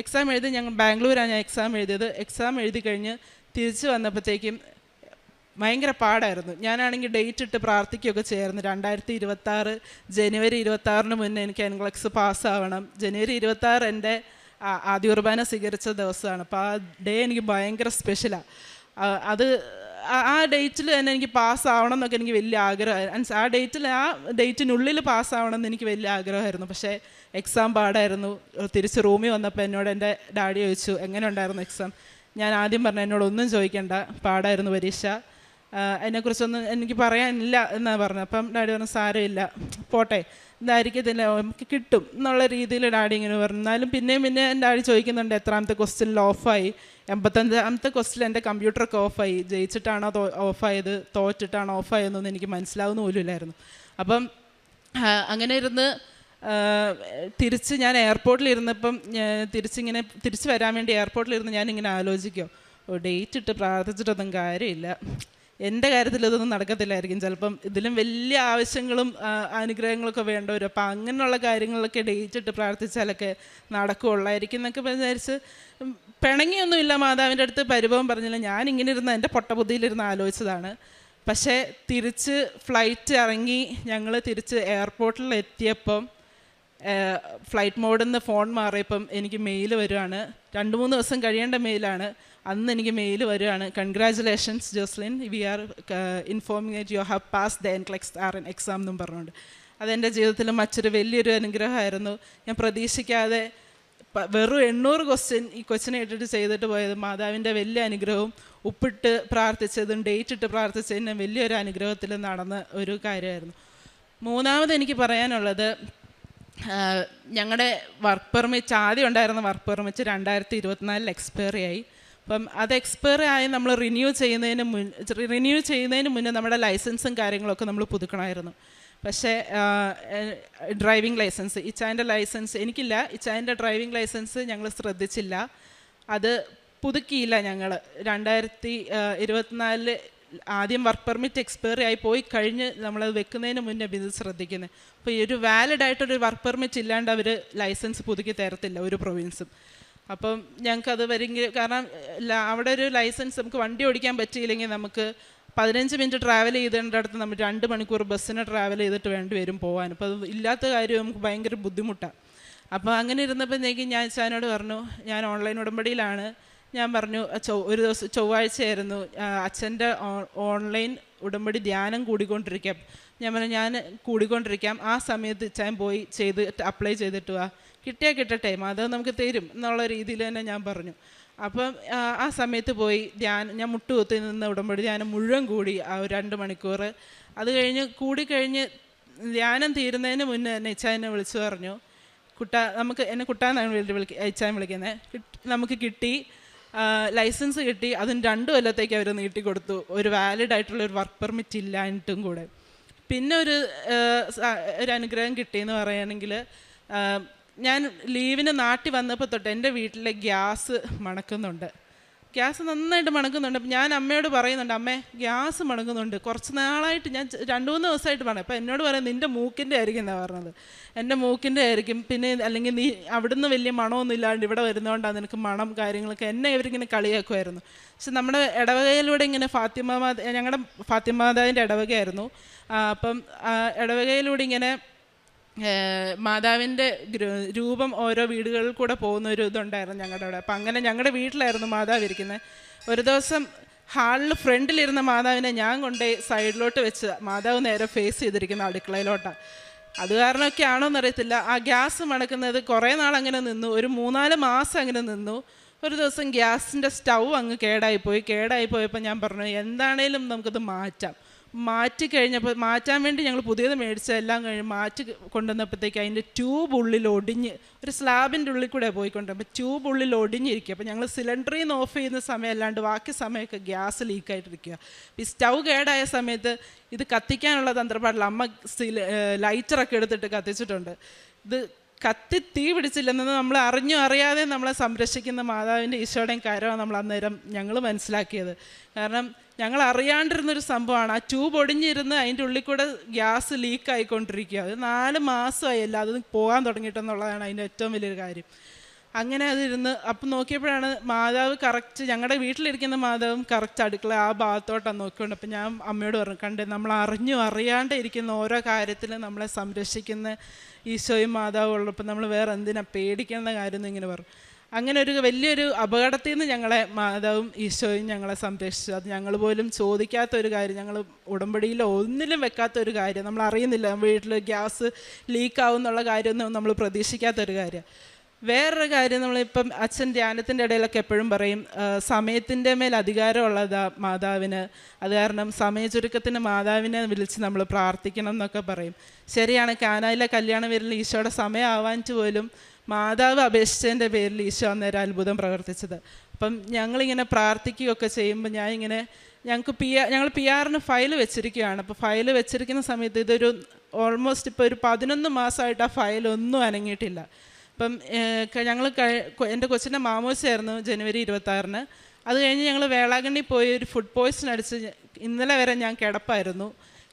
എക്സാം എഴുതി ഞങ്ങൾ ബാംഗ്ലൂരാണ് ഞാൻ എക്സാം എഴുതിയത്. എക്സാം എഴുതി കഴിഞ്ഞ് തിരിച്ചു വന്നപ്പോഴത്തേക്കും ഭയങ്കര പാടായിരുന്നു. ഞാനാണെങ്കിൽ ഡേറ്റ് ഇട്ട് പ്രാർത്ഥിക്കുകയൊക്കെ ചെയ്യായിരുന്നു. 2026 ജനുവരി 26 മുന്നേ എനിക്ക് എൻക്ലെക്സ് പാസ്സാവണം. ജനുവരി 26 എൻ്റെ ആദ്യ കുർബാന സ്വീകരിച്ച ദിവസമാണ്. അപ്പോൾ ആ ഡേ എനിക്ക് ഭയങ്കര സ്പെഷ്യലാണ്. അത് ആ ഡേറ്റിൽ തന്നെ എനിക്ക് പാസ്സാവണം എന്നൊക്കെ എനിക്ക് വലിയ ആഗ്രഹമായിരുന്നു. ആ ഡേറ്റിനുള്ളിൽ പാസ്സാവണം എന്ന് എനിക്ക് വലിയ ആഗ്രഹമായിരുന്നു. പക്ഷേ എക്സാം പാടായിരുന്നു. തിരിച്ച് റൂമിൽ വന്നപ്പോൾ എന്നോട് എൻ്റെ ഡാഡി ചോദിച്ചു എങ്ങനെ ഉണ്ടായിരുന്നു എക്സാം. ഞാൻ ആദ്യം പറഞ്ഞു എന്നോടൊന്നും ചോദിക്കേണ്ട, പാടായിരുന്നു പരീക്ഷ, അതിനെക്കുറിച്ചൊന്നും എനിക്ക് പറയാനില്ല എന്നാണ് പറഞ്ഞത്. അപ്പം ഡാഡി പറഞ്ഞു സാരമില്ല പോട്ടെ, ഇതായിരിക്കത്തില്ല നമുക്ക് കിട്ടും എന്നുള്ള രീതിയിൽ ഡാഡി ഇങ്ങനെ പറഞ്ഞു. എന്നാലും പിന്നെയും ഡാഡി ചോദിക്കുന്നുണ്ട് എത്രാമത്തെ ക്വസ്റ്റ്യനിൽ ഓഫായി. 85ാമത്തെ ക്വസ്റ്റ്യൻ എൻ്റെ കമ്പ്യൂട്ടറൊക്കെ ഓഫായി. ജയിച്ചിട്ടാണോ ഓഫായത്, തോറ്റിട്ടാണോ ഓഫായതെന്നൊന്നും എനിക്ക് മനസ്സിലാവുന്ന പോലുമില്ലായിരുന്നു. അപ്പം അങ്ങനെ ഇരുന്ന് തിരിച്ച് ഞാൻ എയർപോർട്ടിലിരുന്നപ്പം തിരിച്ച് വരാൻ വേണ്ടി എയർപോർട്ടിലിരുന്ന് ഞാനിങ്ങനെ ആലോചിക്കുമോ, ഡേറ്റ് ഇട്ട് പ്രാർത്ഥിച്ചിട്ടൊന്നും കാര്യമില്ല, എൻ്റെ കാര്യത്തിൽ ഇതൊന്നും നടക്കത്തില്ലായിരിക്കും, ചിലപ്പം ഇതിലും വലിയ ആവശ്യങ്ങളും അനുഗ്രഹങ്ങളൊക്കെ വേണ്ട വരും, അപ്പം അങ്ങനെയുള്ള കാര്യങ്ങളിലൊക്കെ ഡേറ്റ് ഇട്ട് പ്രാർത്ഥിച്ചാലൊക്കെ നടക്കുകയുള്ളായിരിക്കും എന്നൊക്കെ വിചാരിച്ച് പിണങ്ങിയൊന്നുമില്ല. മാതാവിൻ്റെ അടുത്ത് പരിഭവം പറഞ്ഞില്ല. ഞാനിങ്ങനെ ഇരുന്ന് എൻ്റെ പൊട്ടബുദ്ധിയിലിരുന്ന് ആലോചിച്ചതാണ്. പക്ഷേ തിരിച്ച് ഫ്ലൈറ്റ് ഇറങ്ങി ഞങ്ങൾ തിരിച്ച് എയർപോർട്ടിൽ എത്തിയപ്പം ഫ്ലൈറ്റ് മോഡിൽ നിന്ന് ഫോൺ മാറിയപ്പം എനിക്ക് മെയിൽ വരുവാണ്. 2-3 ദിവസം കഴിയേണ്ട മെയിലാണ്. അന്ന് എനിക്ക് മെയിൽ വരുവാണ്, congratulations Joslin, we are informing that you have pass the NCLEX exam എന്നും പറഞ്ഞുകൊണ്ട്. അതെൻ്റെ ജീവിതത്തിൽ മറ്റൊരു വലിയൊരു അനുഗ്രഹമായിരുന്നു. ഞാൻ പ്രതീക്ഷിക്കാതെ വെറും 800 ക്വസ്റ്റ്യൻ ഈ കൊച്ചിനെ ഇട്ടിട്ട് ചെയ്തിട്ട് പോയത് മാതാവിൻ്റെ വലിയ അനുഗ്രഹവും ഉപ്പിട്ട് പ്രാർത്ഥിച്ചതും ഡേറ്റ് ഇട്ട് പ്രാർത്ഥിച്ചതിന് വലിയൊരു അനുഗ്രഹത്തിൽ നടന്ന ഒരു കാര്യമായിരുന്നു. മൂന്നാമത് എനിക്ക് പറയാനുള്ളത്, ഞങ്ങളുടെ വർക്ക് പെർമിറ്റ് ആദ്യം ഉണ്ടായിരുന്ന വർക്ക് പെർമിറ്റ് 2024 എക്സ്പയറി ആയി. അപ്പം അത് എക്സ്പയറി ആയി നമ്മൾ റിന്യൂ ചെയ്യുന്നതിന് മുന്നേ നമ്മുടെ ലൈസൻസും കാര്യങ്ങളൊക്കെ നമ്മൾ പുതുക്കണമായിരുന്നു. പക്ഷേ ഡ്രൈവിംഗ് ലൈസൻസ്, ഇച്ചായൻ്റെ ലൈസൻസ് എനിക്കില്ല. ഇച്ചായൻ്റെ ഡ്രൈവിംഗ് ലൈസൻസ് ഞങ്ങൾ ശ്രദ്ധിച്ചില്ല, അത് പുതുക്കിയില്ല. ഞങ്ങൾ 2024 ആദ്യം വർക്ക് പെർമിറ്റ് എക്സ്പയറി ആയി പോയി കഴിഞ്ഞ് നമ്മളത് വെക്കുന്നതിന് മുന്നേ ഇത് ശ്രദ്ധിക്കുന്നത്. അപ്പോൾ ഈ ഒരു വാലിഡായിട്ടൊരു വർക്ക് പെർമിറ്റ് ഇല്ലാണ്ട് അവർ ലൈസൻസ് പുതുക്കി തരത്തില്ല ഒരു പ്രൊവിൻസും. അപ്പം ഞങ്ങൾക്കത് വരെങ്കിൽ, കാരണം അവിടെ ഒരു ലൈസൻസ് നമുക്ക് വണ്ടി ഓടിക്കാൻ പറ്റിയില്ലെങ്കിൽ നമുക്ക് 15 മിനിറ്റ് ട്രാവൽ ചെയ്തതിൻ്റെ നമ്മൾ 2 മണിക്കൂർ ബസ്സിന് ട്രാവൽ ചെയ്തിട്ട് വേണ്ടി വരും പോകാൻ. അപ്പോൾ അത് ഇല്ലാത്ത കാര്യം നമുക്ക് ഭയങ്കര ബുദ്ധിമുട്ടാണ്. അപ്പോൾ അങ്ങനെ ഇരുന്നപ്പോഴത്തേക്കും ഞാൻ ചാനോട് പറഞ്ഞു, ഞാൻ ഓൺലൈൻ ഉടമ്പടിയിലാണ്, ഞാൻ പറഞ്ഞു ഒരു ദിവസം ചൊവ്വാഴ്ചയായിരുന്നു, അച്ഛൻ്റെ ഓൺലൈൻ ഉടമ്പടി ധ്യാനം കൂടിക്കൊണ്ടിരിക്കാം. ഞാൻ പറഞ്ഞു ഞാൻ കൂടിക്കൊണ്ടിരിക്കാം, ആ സമയത്ത് ഇച്ചാൻ പോയി അപ്ലൈ ചെയ്തിട്ട് വാ, കിട്ടിയാൽ കിട്ടട്ടെ, അത് നമുക്ക് തരും എന്നുള്ള രീതിയിൽ തന്നെ ഞാൻ പറഞ്ഞു. അപ്പം ആ സമയത്ത് പോയി ഞാൻ മുട്ടുകുത്തി നിന്ന് ഉടമ്പടി ധ്യാനം മുഴുവൻ കൂടി ആ 2 മണിക്കൂർ. അത് കൂടിക്കഴിഞ്ഞ് ധ്യാനം തീരുന്നതിന് മുന്നേ തന്നെ ഇച്ചായനെ വിളിച്ചു പറഞ്ഞു, നമുക്ക് എന്നെ കുട്ടാന്നാണ് ഇച്ചാൻ വിളിക്കുന്നത്, നമുക്ക് കിട്ടി, ലൈസൻസ് കിട്ടി. അതിന് 2 കൊല്ലത്തേക്ക് അവർ നീട്ടിക്കൊടുത്തു, ഒരു വാലിഡ് ആയിട്ടുള്ളൊരു വർക്ക് പെർമിറ്റ് ഇല്ലാഞ്ഞിട്ടും കൂടെ. പിന്നെ ഒരു അനുഗ്രഹം കിട്ടിയെന്ന് പറയുകയാണെങ്കിൽ, ഞാൻ ലീവിന് നാട്ടിൽ വന്നപ്പോൾ തൊട്ട് എൻ്റെ വീട്ടിലെ ഗ്യാസ് മണക്കുന്നുണ്ട്, ഗ്യാസ് നന്നായിട്ട് മണക്കുന്നുണ്ട്. അപ്പം ഞാൻ അമ്മയോട് പറയുന്നുണ്ട്, അമ്മേ ഗ്യാസ് മണക്കുന്നുണ്ട്, കുറച്ച് നാളായിട്ട് ഞാൻ 2-3 ദിവസമായിട്ട് പറഞ്ഞു. അപ്പം എന്നോട് പറയാം, നിൻ്റെ മൂക്കിൻ്റെ ആയിരിക്കും എന്നാണ് പറഞ്ഞത്, എൻ്റെ മൂക്കിൻ്റെ ആയിരിക്കും, പിന്നെ അല്ലെങ്കിൽ നീ അവിടുന്ന് വലിയ മണമൊന്നും ഇല്ലാണ്ട് ഇവിടെ വരുന്നതുകൊണ്ടാണ് നിനക്ക് മണം കാര്യങ്ങളൊക്കെ, എന്നെ ഇവരിങ്ങനെ കളിയാക്കുമായിരുന്നു. പക്ഷെ നമ്മുടെ ഇടവകയിലൂടെ ഇങ്ങനെ ഞങ്ങളുടെ ഫാത്തിമാതാവിൻ്റെ ഇടവകയായിരുന്നു. അപ്പം ഇടവകയിലൂടെ ഇങ്ങനെ മാതാവിൻ്റെ രൂപം ഓരോ വീടുകളിൽ കൂടെ പോകുന്ന ഒരു ഇതുണ്ടായിരുന്നു ഞങ്ങളുടെ അവിടെ. അപ്പം അങ്ങനെ ഞങ്ങളുടെ വീട്ടിലായിരുന്നു മാതാവ് ഇരിക്കുന്നത്. ഒരു ദിവസം ഹാളിൽ ഫ്രണ്ടിലിരുന്ന മാതാവിനെ ഞാൻ കൊണ്ടുപോയി സൈഡിലോട്ട് വെച്ച്, മാതാവ് നേരെ ഫേസ് ചെയ്തിരിക്കുന്ന അടുക്കളയിലോട്ടാണ്. അത് കാരണമൊക്കെ ആണോ എന്നറിയത്തില്ല, ആ ഗ്യാസ് മണക്കുന്നത് കുറേ നാൾ അങ്ങനെ നിന്നു, ഒരു 3-4 മാസം അങ്ങനെ നിന്നു. ഒരു ദിവസം ഗ്യാസിൻ്റെ സ്റ്റൗ അങ്ങ് കേടായിപ്പോയപ്പോൾ ഞാൻ പറഞ്ഞു, എന്താണേലും നമുക്കത് മാറ്റാൻ വേണ്ടി ഞങ്ങൾ പുതിയത് മേടിച്ചെല്ലാം മാറ്റി കൊണ്ടുവന്നപ്പോഴത്തേക്ക് അതിൻ്റെ ട്യൂബ് ഉള്ളിൽ ഒടിഞ്ഞ്, ഒരു സ്ലാബിൻ്റെ ഉള്ളിൽ കൂടെ പോയിക്കൊണ്ടിരുമ്പോൾ ട്യൂബ് ഉള്ളിൽ ഒടിഞ്ഞിരിക്കുക. അപ്പോൾ ഞങ്ങൾ സിലിണ്ടറിൽ നിന്ന് ഓഫ് ചെയ്യുന്ന സമയം അല്ലാണ്ട് ബാക്കി സമയമൊക്കെ ഗ്യാസ് ലീക്കായിട്ടിരിക്കുക. ഈ സ്റ്റൗ കേടായ സമയത്ത് ഇത് കത്തിക്കാനുള്ള തന്ത്രപ്പാടില്ല, അമ്മ ലൈറ്ററൊക്കെ എടുത്തിട്ട് കത്തിച്ചിട്ടുണ്ട്. ഇത് തീ പിടിച്ചില്ലെന്ന് നമ്മൾ അറിയാതെ നമ്മളെ സംരക്ഷിക്കുന്ന മാതാവിൻ്റെ ഈശോയുടെയും കാര്യമാണ് നമ്മൾ അന്നേരം ഞങ്ങൾ മനസ്സിലാക്കിയത്. കാരണം ഞങ്ങൾ അറിയാണ്ടിരുന്നൊരു സംഭവമാണ്, ആ ട്യൂബ് ഒടിഞ്ഞിരുന്ന് അതിൻ്റെ ഉള്ളിൽ കൂടെ ഗ്യാസ് ലീക്കായിക്കൊണ്ടിരിക്കുക. അത് 4 മാസമായി അല്ല അത് പോകാൻ തുടങ്ങിയിട്ടെന്നുള്ളതാണ് അതിൻ്റെ ഏറ്റവും വലിയൊരു കാര്യം. അങ്ങനെ അതിരുന്ന് അപ്പം നോക്കിയപ്പോഴാണ് മാതാവ് കറക്റ്റ്, ഞങ്ങളുടെ വീട്ടിലിരിക്കുന്ന മാതാവും കറക്റ്റ് അടുക്കള ആ ഭാഗത്തോട്ടാണ് നോക്കിക്കൊണ്ട്. അപ്പം ഞാൻ അമ്മയോട് പറഞ്ഞു, കണ്ടേ നമ്മൾ അറിയാണ്ട് ഇരിക്കുന്ന ഓരോ കാര്യത്തിലും നമ്മളെ സംരക്ഷിക്കുന്ന ഈശോയും മാതാവും ഉള്ളപ്പോൾ നമ്മൾ വേറെ എന്തിനാ പേടിക്കേണ്ട കാര്യം ഇങ്ങനെ പറഞ്ഞു. അങ്ങനെ ഒരു വലിയൊരു അപകടത്തിൽ നിന്ന് ഞങ്ങളെ മാതാവും ഈശോയും ഞങ്ങളെ സംരക്ഷിച്ചു. അത് ഞങ്ങൾ പോലും ചോദിക്കാത്തൊരു കാര്യം, ഞങ്ങൾ ഉടമ്പടിയിലോ ഒന്നിലും വെക്കാത്തൊരു കാര്യം, നമ്മൾ അറിയുന്നില്ല വീട്ടിൽ ഗ്യാസ് ലീക്കാവും എന്നുള്ള കാര്യമൊന്നും നമ്മൾ പ്രതീക്ഷിക്കാത്തൊരു കാര്യം. വേറൊരു കാര്യം, നമ്മളിപ്പം അച്ഛൻ ധ്യാനത്തിൻ്റെ ഇടയിലൊക്കെ എപ്പോഴും പറയും, സമയത്തിൻ്റെ മേൽ അധികാരമുള്ളതാ മാതാവിന്, അത് കാരണം സമയചുരുക്കത്തിന് മാതാവിനെ വിളിച്ച് നമ്മൾ പ്രാർത്ഥിക്കണം എന്നൊക്കെ പറയും. ശരിയാണ്, കാനായിലെ കല്യാണ പേരിൽ ഈശോയുടെ സമയമാവാനിട്ട് പോലും മാതാവ് അപേക്ഷിച്ചതിൻ്റെ പേരിൽ ഈശോ അന്നേരം അത്ഭുതം പ്രവർത്തിച്ചത്. അപ്പം ഞങ്ങളിങ്ങനെ പ്രാർത്ഥിക്കുകയൊക്കെ ചെയ്യുമ്പോൾ ഞങ്ങൾ PR-ന് ഫയൽ വെച്ചിരിക്കുകയാണ്. അപ്പോൾ ഫയൽ വെച്ചിരിക്കുന്ന സമയത്ത് ഇതൊരു ഓൾമോസ്റ്റ് ഇപ്പോൾ ഒരു 11 മാസമായിട്ട് ആ ഫയലൊന്നും അനങ്ങിയിട്ടില്ല. അപ്പം എൻ്റെ കൊച്ചിൻ്റെ മാമോസയായിരുന്നു ജനുവരി 26-ന്. അത് കഴിഞ്ഞ് ഞങ്ങൾ വേളാങ്കണ്ണി പോയി ഒരു ഫുഡ് പോയ്സൺ അടിച്ച് ഇന്നലെ വരെ ഞാൻ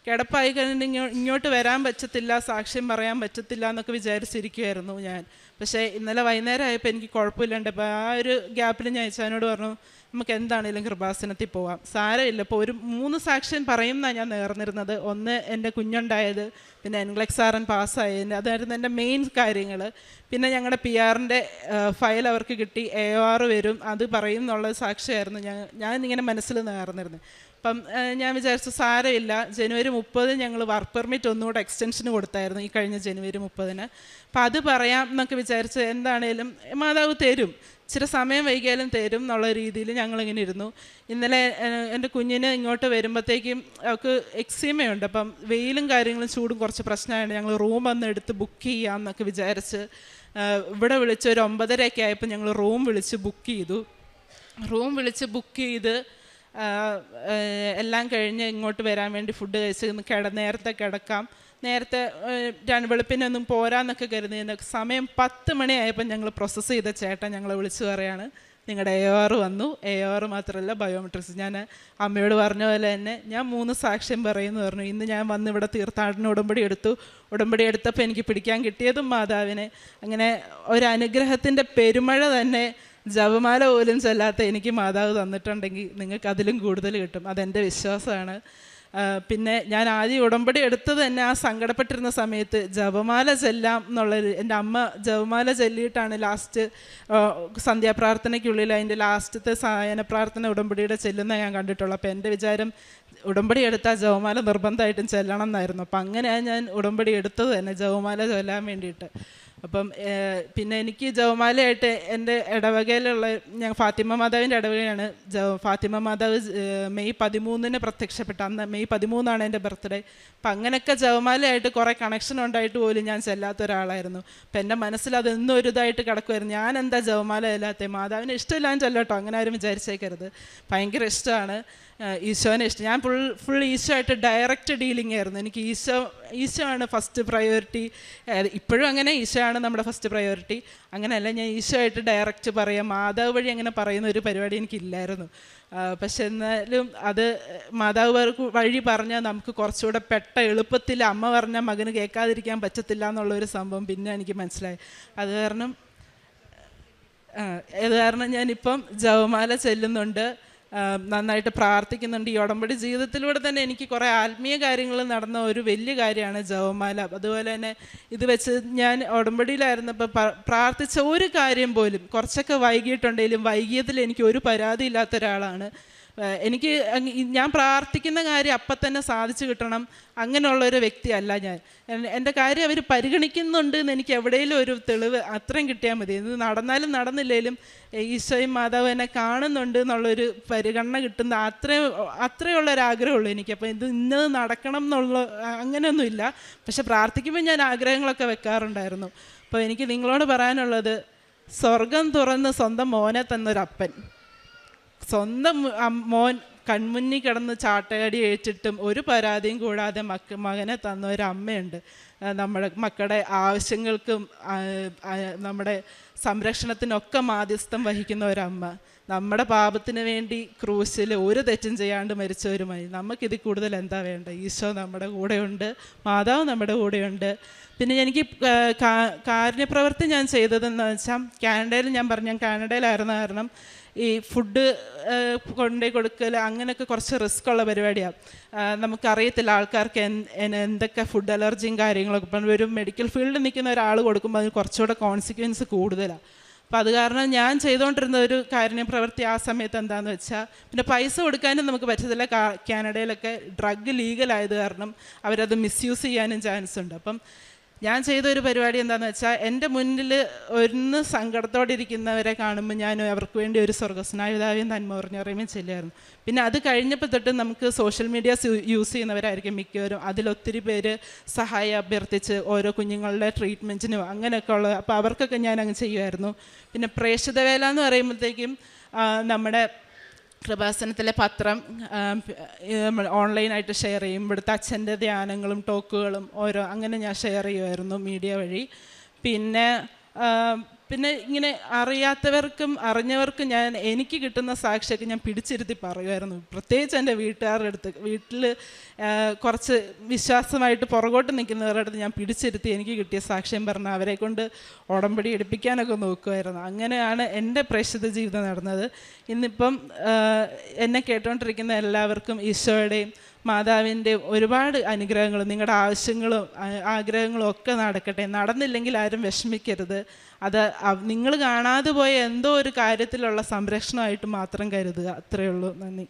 കിടപ്പായി കഴിഞ്ഞിട്ട് ഇങ്ങോട്ട് വരാൻ പറ്റത്തില്ല, സാക്ഷ്യം പറയാൻ പറ്റത്തില്ല എന്നൊക്കെ വിചാരിച്ചിരിക്കുമായിരുന്നു ഞാൻ. പക്ഷേ ഇന്നലെ വൈകുന്നേരം ആയപ്പോൾ എനിക്ക് കുഴപ്പമില്ലാണ്ട്, അപ്പോൾ ആ ഒരു ഗ്യാപ്പിൽ ഞാൻ അച്ഛനോട് പറഞ്ഞു, നമുക്ക് എന്താണെങ്കിലും കൃപാസനത്തിൽ പോവാം, സാരമില്ല. ഇപ്പോൾ ഒരു 3 സാക്ഷ്യം പറയുമെന്നാണ് ഞാൻ നേർന്നിരുന്നത്. ഒന്ന് എൻ്റെ കുഞ്ഞുണ്ടായത്, പിന്നെ NCLEX പാസ്സായതിൻ്റെ, അതായിരുന്നു എൻ്റെ മെയിൻ കാര്യങ്ങൾ. പിന്നെ ഞങ്ങളുടെ PR-ൻ്റെ ഫയൽ അവർക്ക് കിട്ടി, AOR വരും, അത് പറയും എന്നുള്ള സാക്ഷ്യമായിരുന്നു ഞാൻ ഇങ്ങനെ മനസ്സിൽ നേർന്നിരുന്നത്. അപ്പം ഞാൻ വിചാരിച്ചു സാരമില്ല, ജനുവരി 30 ഞങ്ങൾ വർക്ക് പെർമിറ്റ് ഒന്നുകൂടെ എക്സ്റ്റൻഷന് കൊടുത്തായിരുന്നു, ഈ കഴിഞ്ഞ ജനുവരി 30-ന്. അപ്പം അത് പറയാം എന്നൊക്കെ വിചാരിച്ച് എന്താണേലും മാതാവ് തരും, ഇച്ചിരി സമയം വൈകിയാലും തരും എന്നുള്ള രീതിയിൽ ഞങ്ങളിങ്ങനെ ഇരുന്നു. ഇന്നലെ എൻ്റെ കുഞ്ഞിന് ഇങ്ങോട്ട് വരുമ്പോഴത്തേക്കും അവൾക്ക് എക്സീമയുണ്ട്. അപ്പം വെയിലും കാര്യങ്ങളും ചൂടും കുറച്ച് പ്രശ്നമായിട്ട് ഞങ്ങൾ റൂം വന്ന് എടുത്ത് ബുക്ക് ചെയ്യാമെന്നൊക്കെ വിചാരിച്ച് ഇവിടെ വിളിച്ച് ഒരു 9:30 ആയപ്പോൾ ഞങ്ങൾ റൂം വിളിച്ച് ബുക്ക് ചെയ്ത് എല്ലാം കഴിഞ്ഞ് ഇങ്ങോട്ട് വരാൻ വേണ്ടി ഫുഡ് കഴിച്ച് നേരത്തെ കിടക്കാം, നേരത്തെ വെളുപ്പിനൊന്നും പോരാന്നൊക്കെ കരുതി. സമയം 10 മണിയായപ്പോൾ ഞങ്ങൾ പ്രോസസ്സ് ചെയ്ത ചേട്ടൻ ഞങ്ങളെ വിളിച്ച് പറയാണ്, നിങ്ങളുടെ AOR വന്നു. AOR മാത്രമല്ല ബയോമെട്രിക്സ്. ഞാൻ അമ്മയോട് പറഞ്ഞ പോലെ തന്നെ ഞാൻ 3 സാക്ഷ്യം പറയുമെന്ന് പറഞ്ഞു. ഇന്ന് ഞാൻ വന്ന് ഇവിടെ തീർത്ഥാടന ഉടമ്പടി എടുത്തപ്പോൾ എനിക്ക് പിടിക്കാൻ കിട്ടിയതും മാതാവിനെ. അങ്ങനെ ഒരു അനുഗ്രഹത്തിൻ്റെ പെരുമഴ തന്നെ ജപമാല പോലും ചെല്ലാത്ത എനിക്ക് മാതാവ് തന്നിട്ടുണ്ടെങ്കിൽ നിങ്ങൾക്ക് അതിലും കൂടുതൽ കിട്ടും, അതെൻ്റെ വിശ്വാസമാണ്. പിന്നെ ഞാൻ ആദ്യം ഉടമ്പടി എടുത്തത് തന്നെ ആ സങ്കടപ്പെട്ടിരുന്ന സമയത്ത് ജപമാല ചെല്ലാം എന്നുള്ളൊരു, എൻ്റെ അമ്മ ജപമാല ചൊല്ലിയിട്ടാണ് ലാസ്റ്റ് സന്ധ്യാപ്രാർത്ഥനയ്ക്കുള്ളിൽ അതിൻ്റെ ലാസ്റ്റത്തെ സായന പ്രാർത്ഥന ഉടമ്പടിയുടെ ചെല്ലുന്ന ഞാൻ കണ്ടിട്ടുള്ളൂ. അപ്പോൾ എൻ്റെ വിചാരം ഉടമ്പടി എടുത്താൽ ജപമാല നിർബന്ധമായിട്ടും ചെല്ലണം എന്നായിരുന്നു. അപ്പം അങ്ങനെയാണ് ഞാൻ ഉടമ്പടി എടുത്തത് തന്നെ, ജപമാല ചൊല്ലാൻ വേണ്ടിയിട്ട്. അപ്പം പിന്നെ എനിക്ക് ജപമാലയായിട്ട് എൻ്റെ ഇടവകയിലുള്ള, ഞാൻ ഫാത്തിമ മാതാവിൻ്റെ ഇടവകയാണ്. ഫാത്തിമ മാതാവ് മെയ് 13 പ്രത്യക്ഷപ്പെട്ട, അന്ന് മെയ് 13 എൻ്റെ ബർത്ത്ഡേ. അപ്പം അങ്ങനെയൊക്കെ ജപമാലയായിട്ട് കുറേ കണക്ഷൻ ഉണ്ടായിട്ട് പോലും ഞാൻ ചെല്ലാത്ത ഒരാളായിരുന്നു. അപ്പം എൻ്റെ മനസ്സിൽ അതെന്നും ഒരു ഇതായിട്ട് കിടക്കുമായിരുന്നു, ഞാൻ എന്താ ജപമാല ചെല്ലാത്തത്, മാതാവിന് ഇഷ്ടമില്ലാന്ന് ചെല്ലട്ടോ, അങ്ങനെ ആരും വിചാരിച്ചേക്കരുത്. ഭയങ്കര ഇഷ്ടമാണ്, ഈശോനെ ഇഷ്ടം. ഞാൻ ഫുൾ ഈശോ ആയിട്ട് ഡയറക്റ്റ് ഡീലിംഗ് ആയിരുന്നു. എനിക്ക് ഈശോ ആണ് ഫസ്റ്റ് പ്രയോറിറ്റി. ഇപ്പോഴും അങ്ങനെ ഈശോ ആണ് നമ്മുടെ ഫസ്റ്റ് പ്രയോറിറ്റി. അങ്ങനെയല്ല, ഞാൻ ഈശോ ആയിട്ട് ഡയറക്റ്റ് പറയാം, മാതാവ് വഴി അങ്ങനെ പറയുന്ന ഒരു പരിപാടി എനിക്കില്ലായിരുന്നു. പക്ഷെ എന്നാലും അത് മാതാവ് വഴി പറഞ്ഞാൽ നമുക്ക് കുറച്ചുകൂടെ എളുപ്പത്തിൽ അമ്മ പറഞ്ഞാൽ മകന് കേൾക്കാതിരിക്കാൻ പറ്റത്തില്ല എന്നുള്ളൊരു സംഭവം പിന്നെ എനിക്ക് മനസ്സിലായി. അത് കാരണം ഞാനിപ്പം ജപമാല ചെല്ലുന്നുണ്ട്, നന്നായിട്ട് പ്രാർത്ഥിക്കുന്നുണ്ട്. ഈ ഉടമ്പടി ജീവിതത്തിലൂടെ തന്നെ എനിക്ക് കുറേ ആത്മീയ കാര്യങ്ങൾ നടന്ന ഒരു വലിയ കാര്യമാണ് ജപമാല. അതുപോലെ തന്നെ ഇത് വെച്ച് ഞാൻ ഉടമ്പടിയിലായിരുന്നപ്പോൾ പ്രാർത്ഥിച്ച ഒരു കാര്യം പോലും കുറച്ചൊക്കെ വൈകിയിട്ടുണ്ടെങ്കിലും വൈകിയതിൽ എനിക്ക് ഒരു പരാതി ഇല്ലാത്ത ഒരാളാണ്. എനിക്ക് ഞാൻ പ്രാർത്ഥിക്കുന്ന കാര്യം അപ്പം തന്നെ സാധിച്ചു കിട്ടണം അങ്ങനെയുള്ളൊരു വ്യക്തിയല്ല ഞാൻ. എൻ്റെ കാര്യം അവർ പരിഗണിക്കുന്നുണ്ട് എന്ന് എനിക്ക് എവിടെയെങ്കിലും ഒരു തെളിവ് അത്രയും കിട്ടിയാൽ മതി. ഇത് നടന്നാലും നടന്നില്ലെങ്കിലും ഈശോയും മാതാവ് എന്നെ കാണുന്നുണ്ട് എന്നുള്ളൊരു പരിഗണന കിട്ടുന്ന അത്രയുള്ളൊരാഗ്രഹമുള്ളൂ എനിക്ക്. അപ്പോൾ ഇത് ഇന്നത് നടക്കണം എന്നുള്ള അങ്ങനെയൊന്നുമില്ല. പക്ഷെ പ്രാർത്ഥിക്കുമ്പോൾ ഞാൻ ആഗ്രഹങ്ങളൊക്കെ വെക്കാറുണ്ടായിരുന്നു. അപ്പോൾ എനിക്ക് നിങ്ങളോട് പറയാനുള്ളത്, സ്വർഗം തുറന്ന് സ്വന്തം മോനെ തന്നൊരപ്പൻ, സ്വന്തം മോൻ കൺമുന്നിൽ കിടന്ന് ചാട്ടയടി ഏറ്റിട്ടും ഒരു പരാതിയും കൂടാതെ മകനെ തന്ന ഒരു അമ്മയുണ്ട്. നമ്മുടെ മക്കളുടെ ആവശ്യങ്ങൾക്കും നമ്മുടെ സംരക്ഷണത്തിനൊക്കെ മാധ്യസ്ഥം വഹിക്കുന്ന ഒരമ്മ. നമ്മുടെ പാപത്തിന് വേണ്ടി ക്രൂശിൽ ഒരു തെറ്റും ചെയ്യാണ്ട് മരിച്ചവരുമായി നമുക്കിതിൽ കൂടുതൽ എന്താ വേണ്ട? ഈശോ നമ്മുടെ കൂടെയുണ്ട്, മാതാവ് നമ്മുടെ കൂടെയുണ്ട്. പിന്നെ എനിക്ക് കാരുണ്യപ്രവൃത്തി ഞാൻ ചെയ്തതെന്ന് വെച്ചാൽ, കാനഡയിൽ ഞാൻ കാനഡയിലായിരുന്ന കാരണം ഈ ഫുഡ് കൊണ്ടുപോയി കൊടുക്കൽ അങ്ങനെയൊക്കെ കുറച്ച് റിസ്ക് ഉള്ള പരിപാടിയാണ്. നമുക്കറിയത്തില്ല ആൾക്കാർക്ക് എന്തൊക്കെ ഫുഡ് അലർജിയും കാര്യങ്ങളൊക്കെ. ഇപ്പം ഒരു മെഡിക്കൽ ഫീൽഡിൽ നിൽക്കുന്ന ഒരാൾ കൊടുക്കുമ്പോൾ അതിന് കുറച്ചുകൂടെ കോൺസിക്വൻസ് കൂടുതലാണ്. അപ്പോൾ അത് കാരണം ഞാൻ ചെയ്തുകൊണ്ടിരുന്ന ഒരു കാരുണ്യ പ്രവൃത്തി ആ സമയത്ത് എന്താണെന്ന് വെച്ചാൽ, പിന്നെ പൈസ കൊടുക്കാനും നമുക്ക് പറ്റത്തില്ല. കാനഡയിലൊക്കെ ഡ്രഗ് ലീഗലായത് കാരണം അവരത് മിസ്യൂസ് ചെയ്യാനും ചാൻസ് ഉണ്ട്. അപ്പം ഞാൻ ചെയ്തൊരു പരിപാടി എന്താണെന്ന് വെച്ചാൽ, എൻ്റെ മുന്നിൽ ഒന്ന് സങ്കടത്തോടെ ഇരിക്കുന്നവരെ കാണുമ്പോൾ ഞാൻ അവർക്ക് വേണ്ടി ഒരു സ്വർഗ്ഗസ്നായ പിതാവേ നന്മ പറഞ്ഞറിയുമ്പോൾ ചെല്ലുമായിരുന്നു. പിന്നെ അത് കഴിഞ്ഞപ്പോൾ തൊട്ട് നമുക്ക് സോഷ്യൽ മീഡിയാസ് യൂസ് ചെയ്യുന്നവരായിരിക്കും മിക്കവരും. അതിലൊത്തിരി പേര് സഹായം അഭ്യർത്ഥിച്ച് ഓരോ കുഞ്ഞുങ്ങളുടെ ട്രീറ്റ്മെൻറ്റിനും അങ്ങനെയൊക്കെ ഉള്ളത്. അപ്പോൾ അവർക്കൊക്കെ ഞാൻ അങ്ങ് ചെയ്യുമായിരുന്നു. പിന്നെ പ്രേക്ഷിതവേല എന്ന് പറയുമ്പോഴത്തേക്കും നമ്മുടെ കൃപാസനത്തിലെ പത്രം ഓൺലൈനായിട്ട് ഷെയർ ചെയ്യും. ഇവിടുത്തെ അച്ഛൻ്റെ ധ്യാനങ്ങളും ടോക്കുകളും അങ്ങനെ ഞാൻ ഷെയർ ചെയ്യുമായിരുന്നു മീഡിയ വഴി. പിന്നെ ഇങ്ങനെ അറിയാത്തവർക്കും അറിഞ്ഞവർക്കും എനിക്ക് കിട്ടുന്ന സാക്ഷിയൊക്കെ ഞാൻ പിടിച്ചിരുത്തി പറയുമായിരുന്നു. പ്രത്യേകിച്ച് എൻ്റെ വീട്ടുകാരുടെ അടുത്ത്, വീട്ടിൽ കുറച്ച് വിശ്വാസമായിട്ട് പുറകോട്ട് നിൽക്കുന്നവരുടെ അടുത്ത് ഞാൻ പിടിച്ചിരുത്തി എനിക്ക് കിട്ടിയ സാക്ഷ്യം പറഞ്ഞ് അവരെ കൊണ്ട് ഉടമ്പടി എടുപ്പിക്കാനൊക്കെ നോക്കുമായിരുന്നു. അങ്ങനെയാണ് എൻ്റെ പ്രേക്ഷിത ജീവിതം നടന്നത്. ഇന്നിപ്പം എന്നെ കേട്ടുകൊണ്ടിരിക്കുന്ന എല്ലാവർക്കും ഈശോയുടെയും മാതാവിൻ്റെയും ഒരുപാട് അനുഗ്രഹങ്ങൾ, നിങ്ങളുടെ ആവശ്യങ്ങളും ആഗ്രഹങ്ങളും ഒക്കെ നടക്കട്ടെ. നടന്നില്ലെങ്കിൽ ആരും വിഷമിക്കരുത്. അത് നിങ്ങൾ കാണാതെ പോയ എന്തോ ഒരു കാര്യത്തിലുള്ള സംരക്ഷണമായിട്ട് മാത്രം കരുതുക. അത്രയേ ഉള്ളൂ. നന്ദി.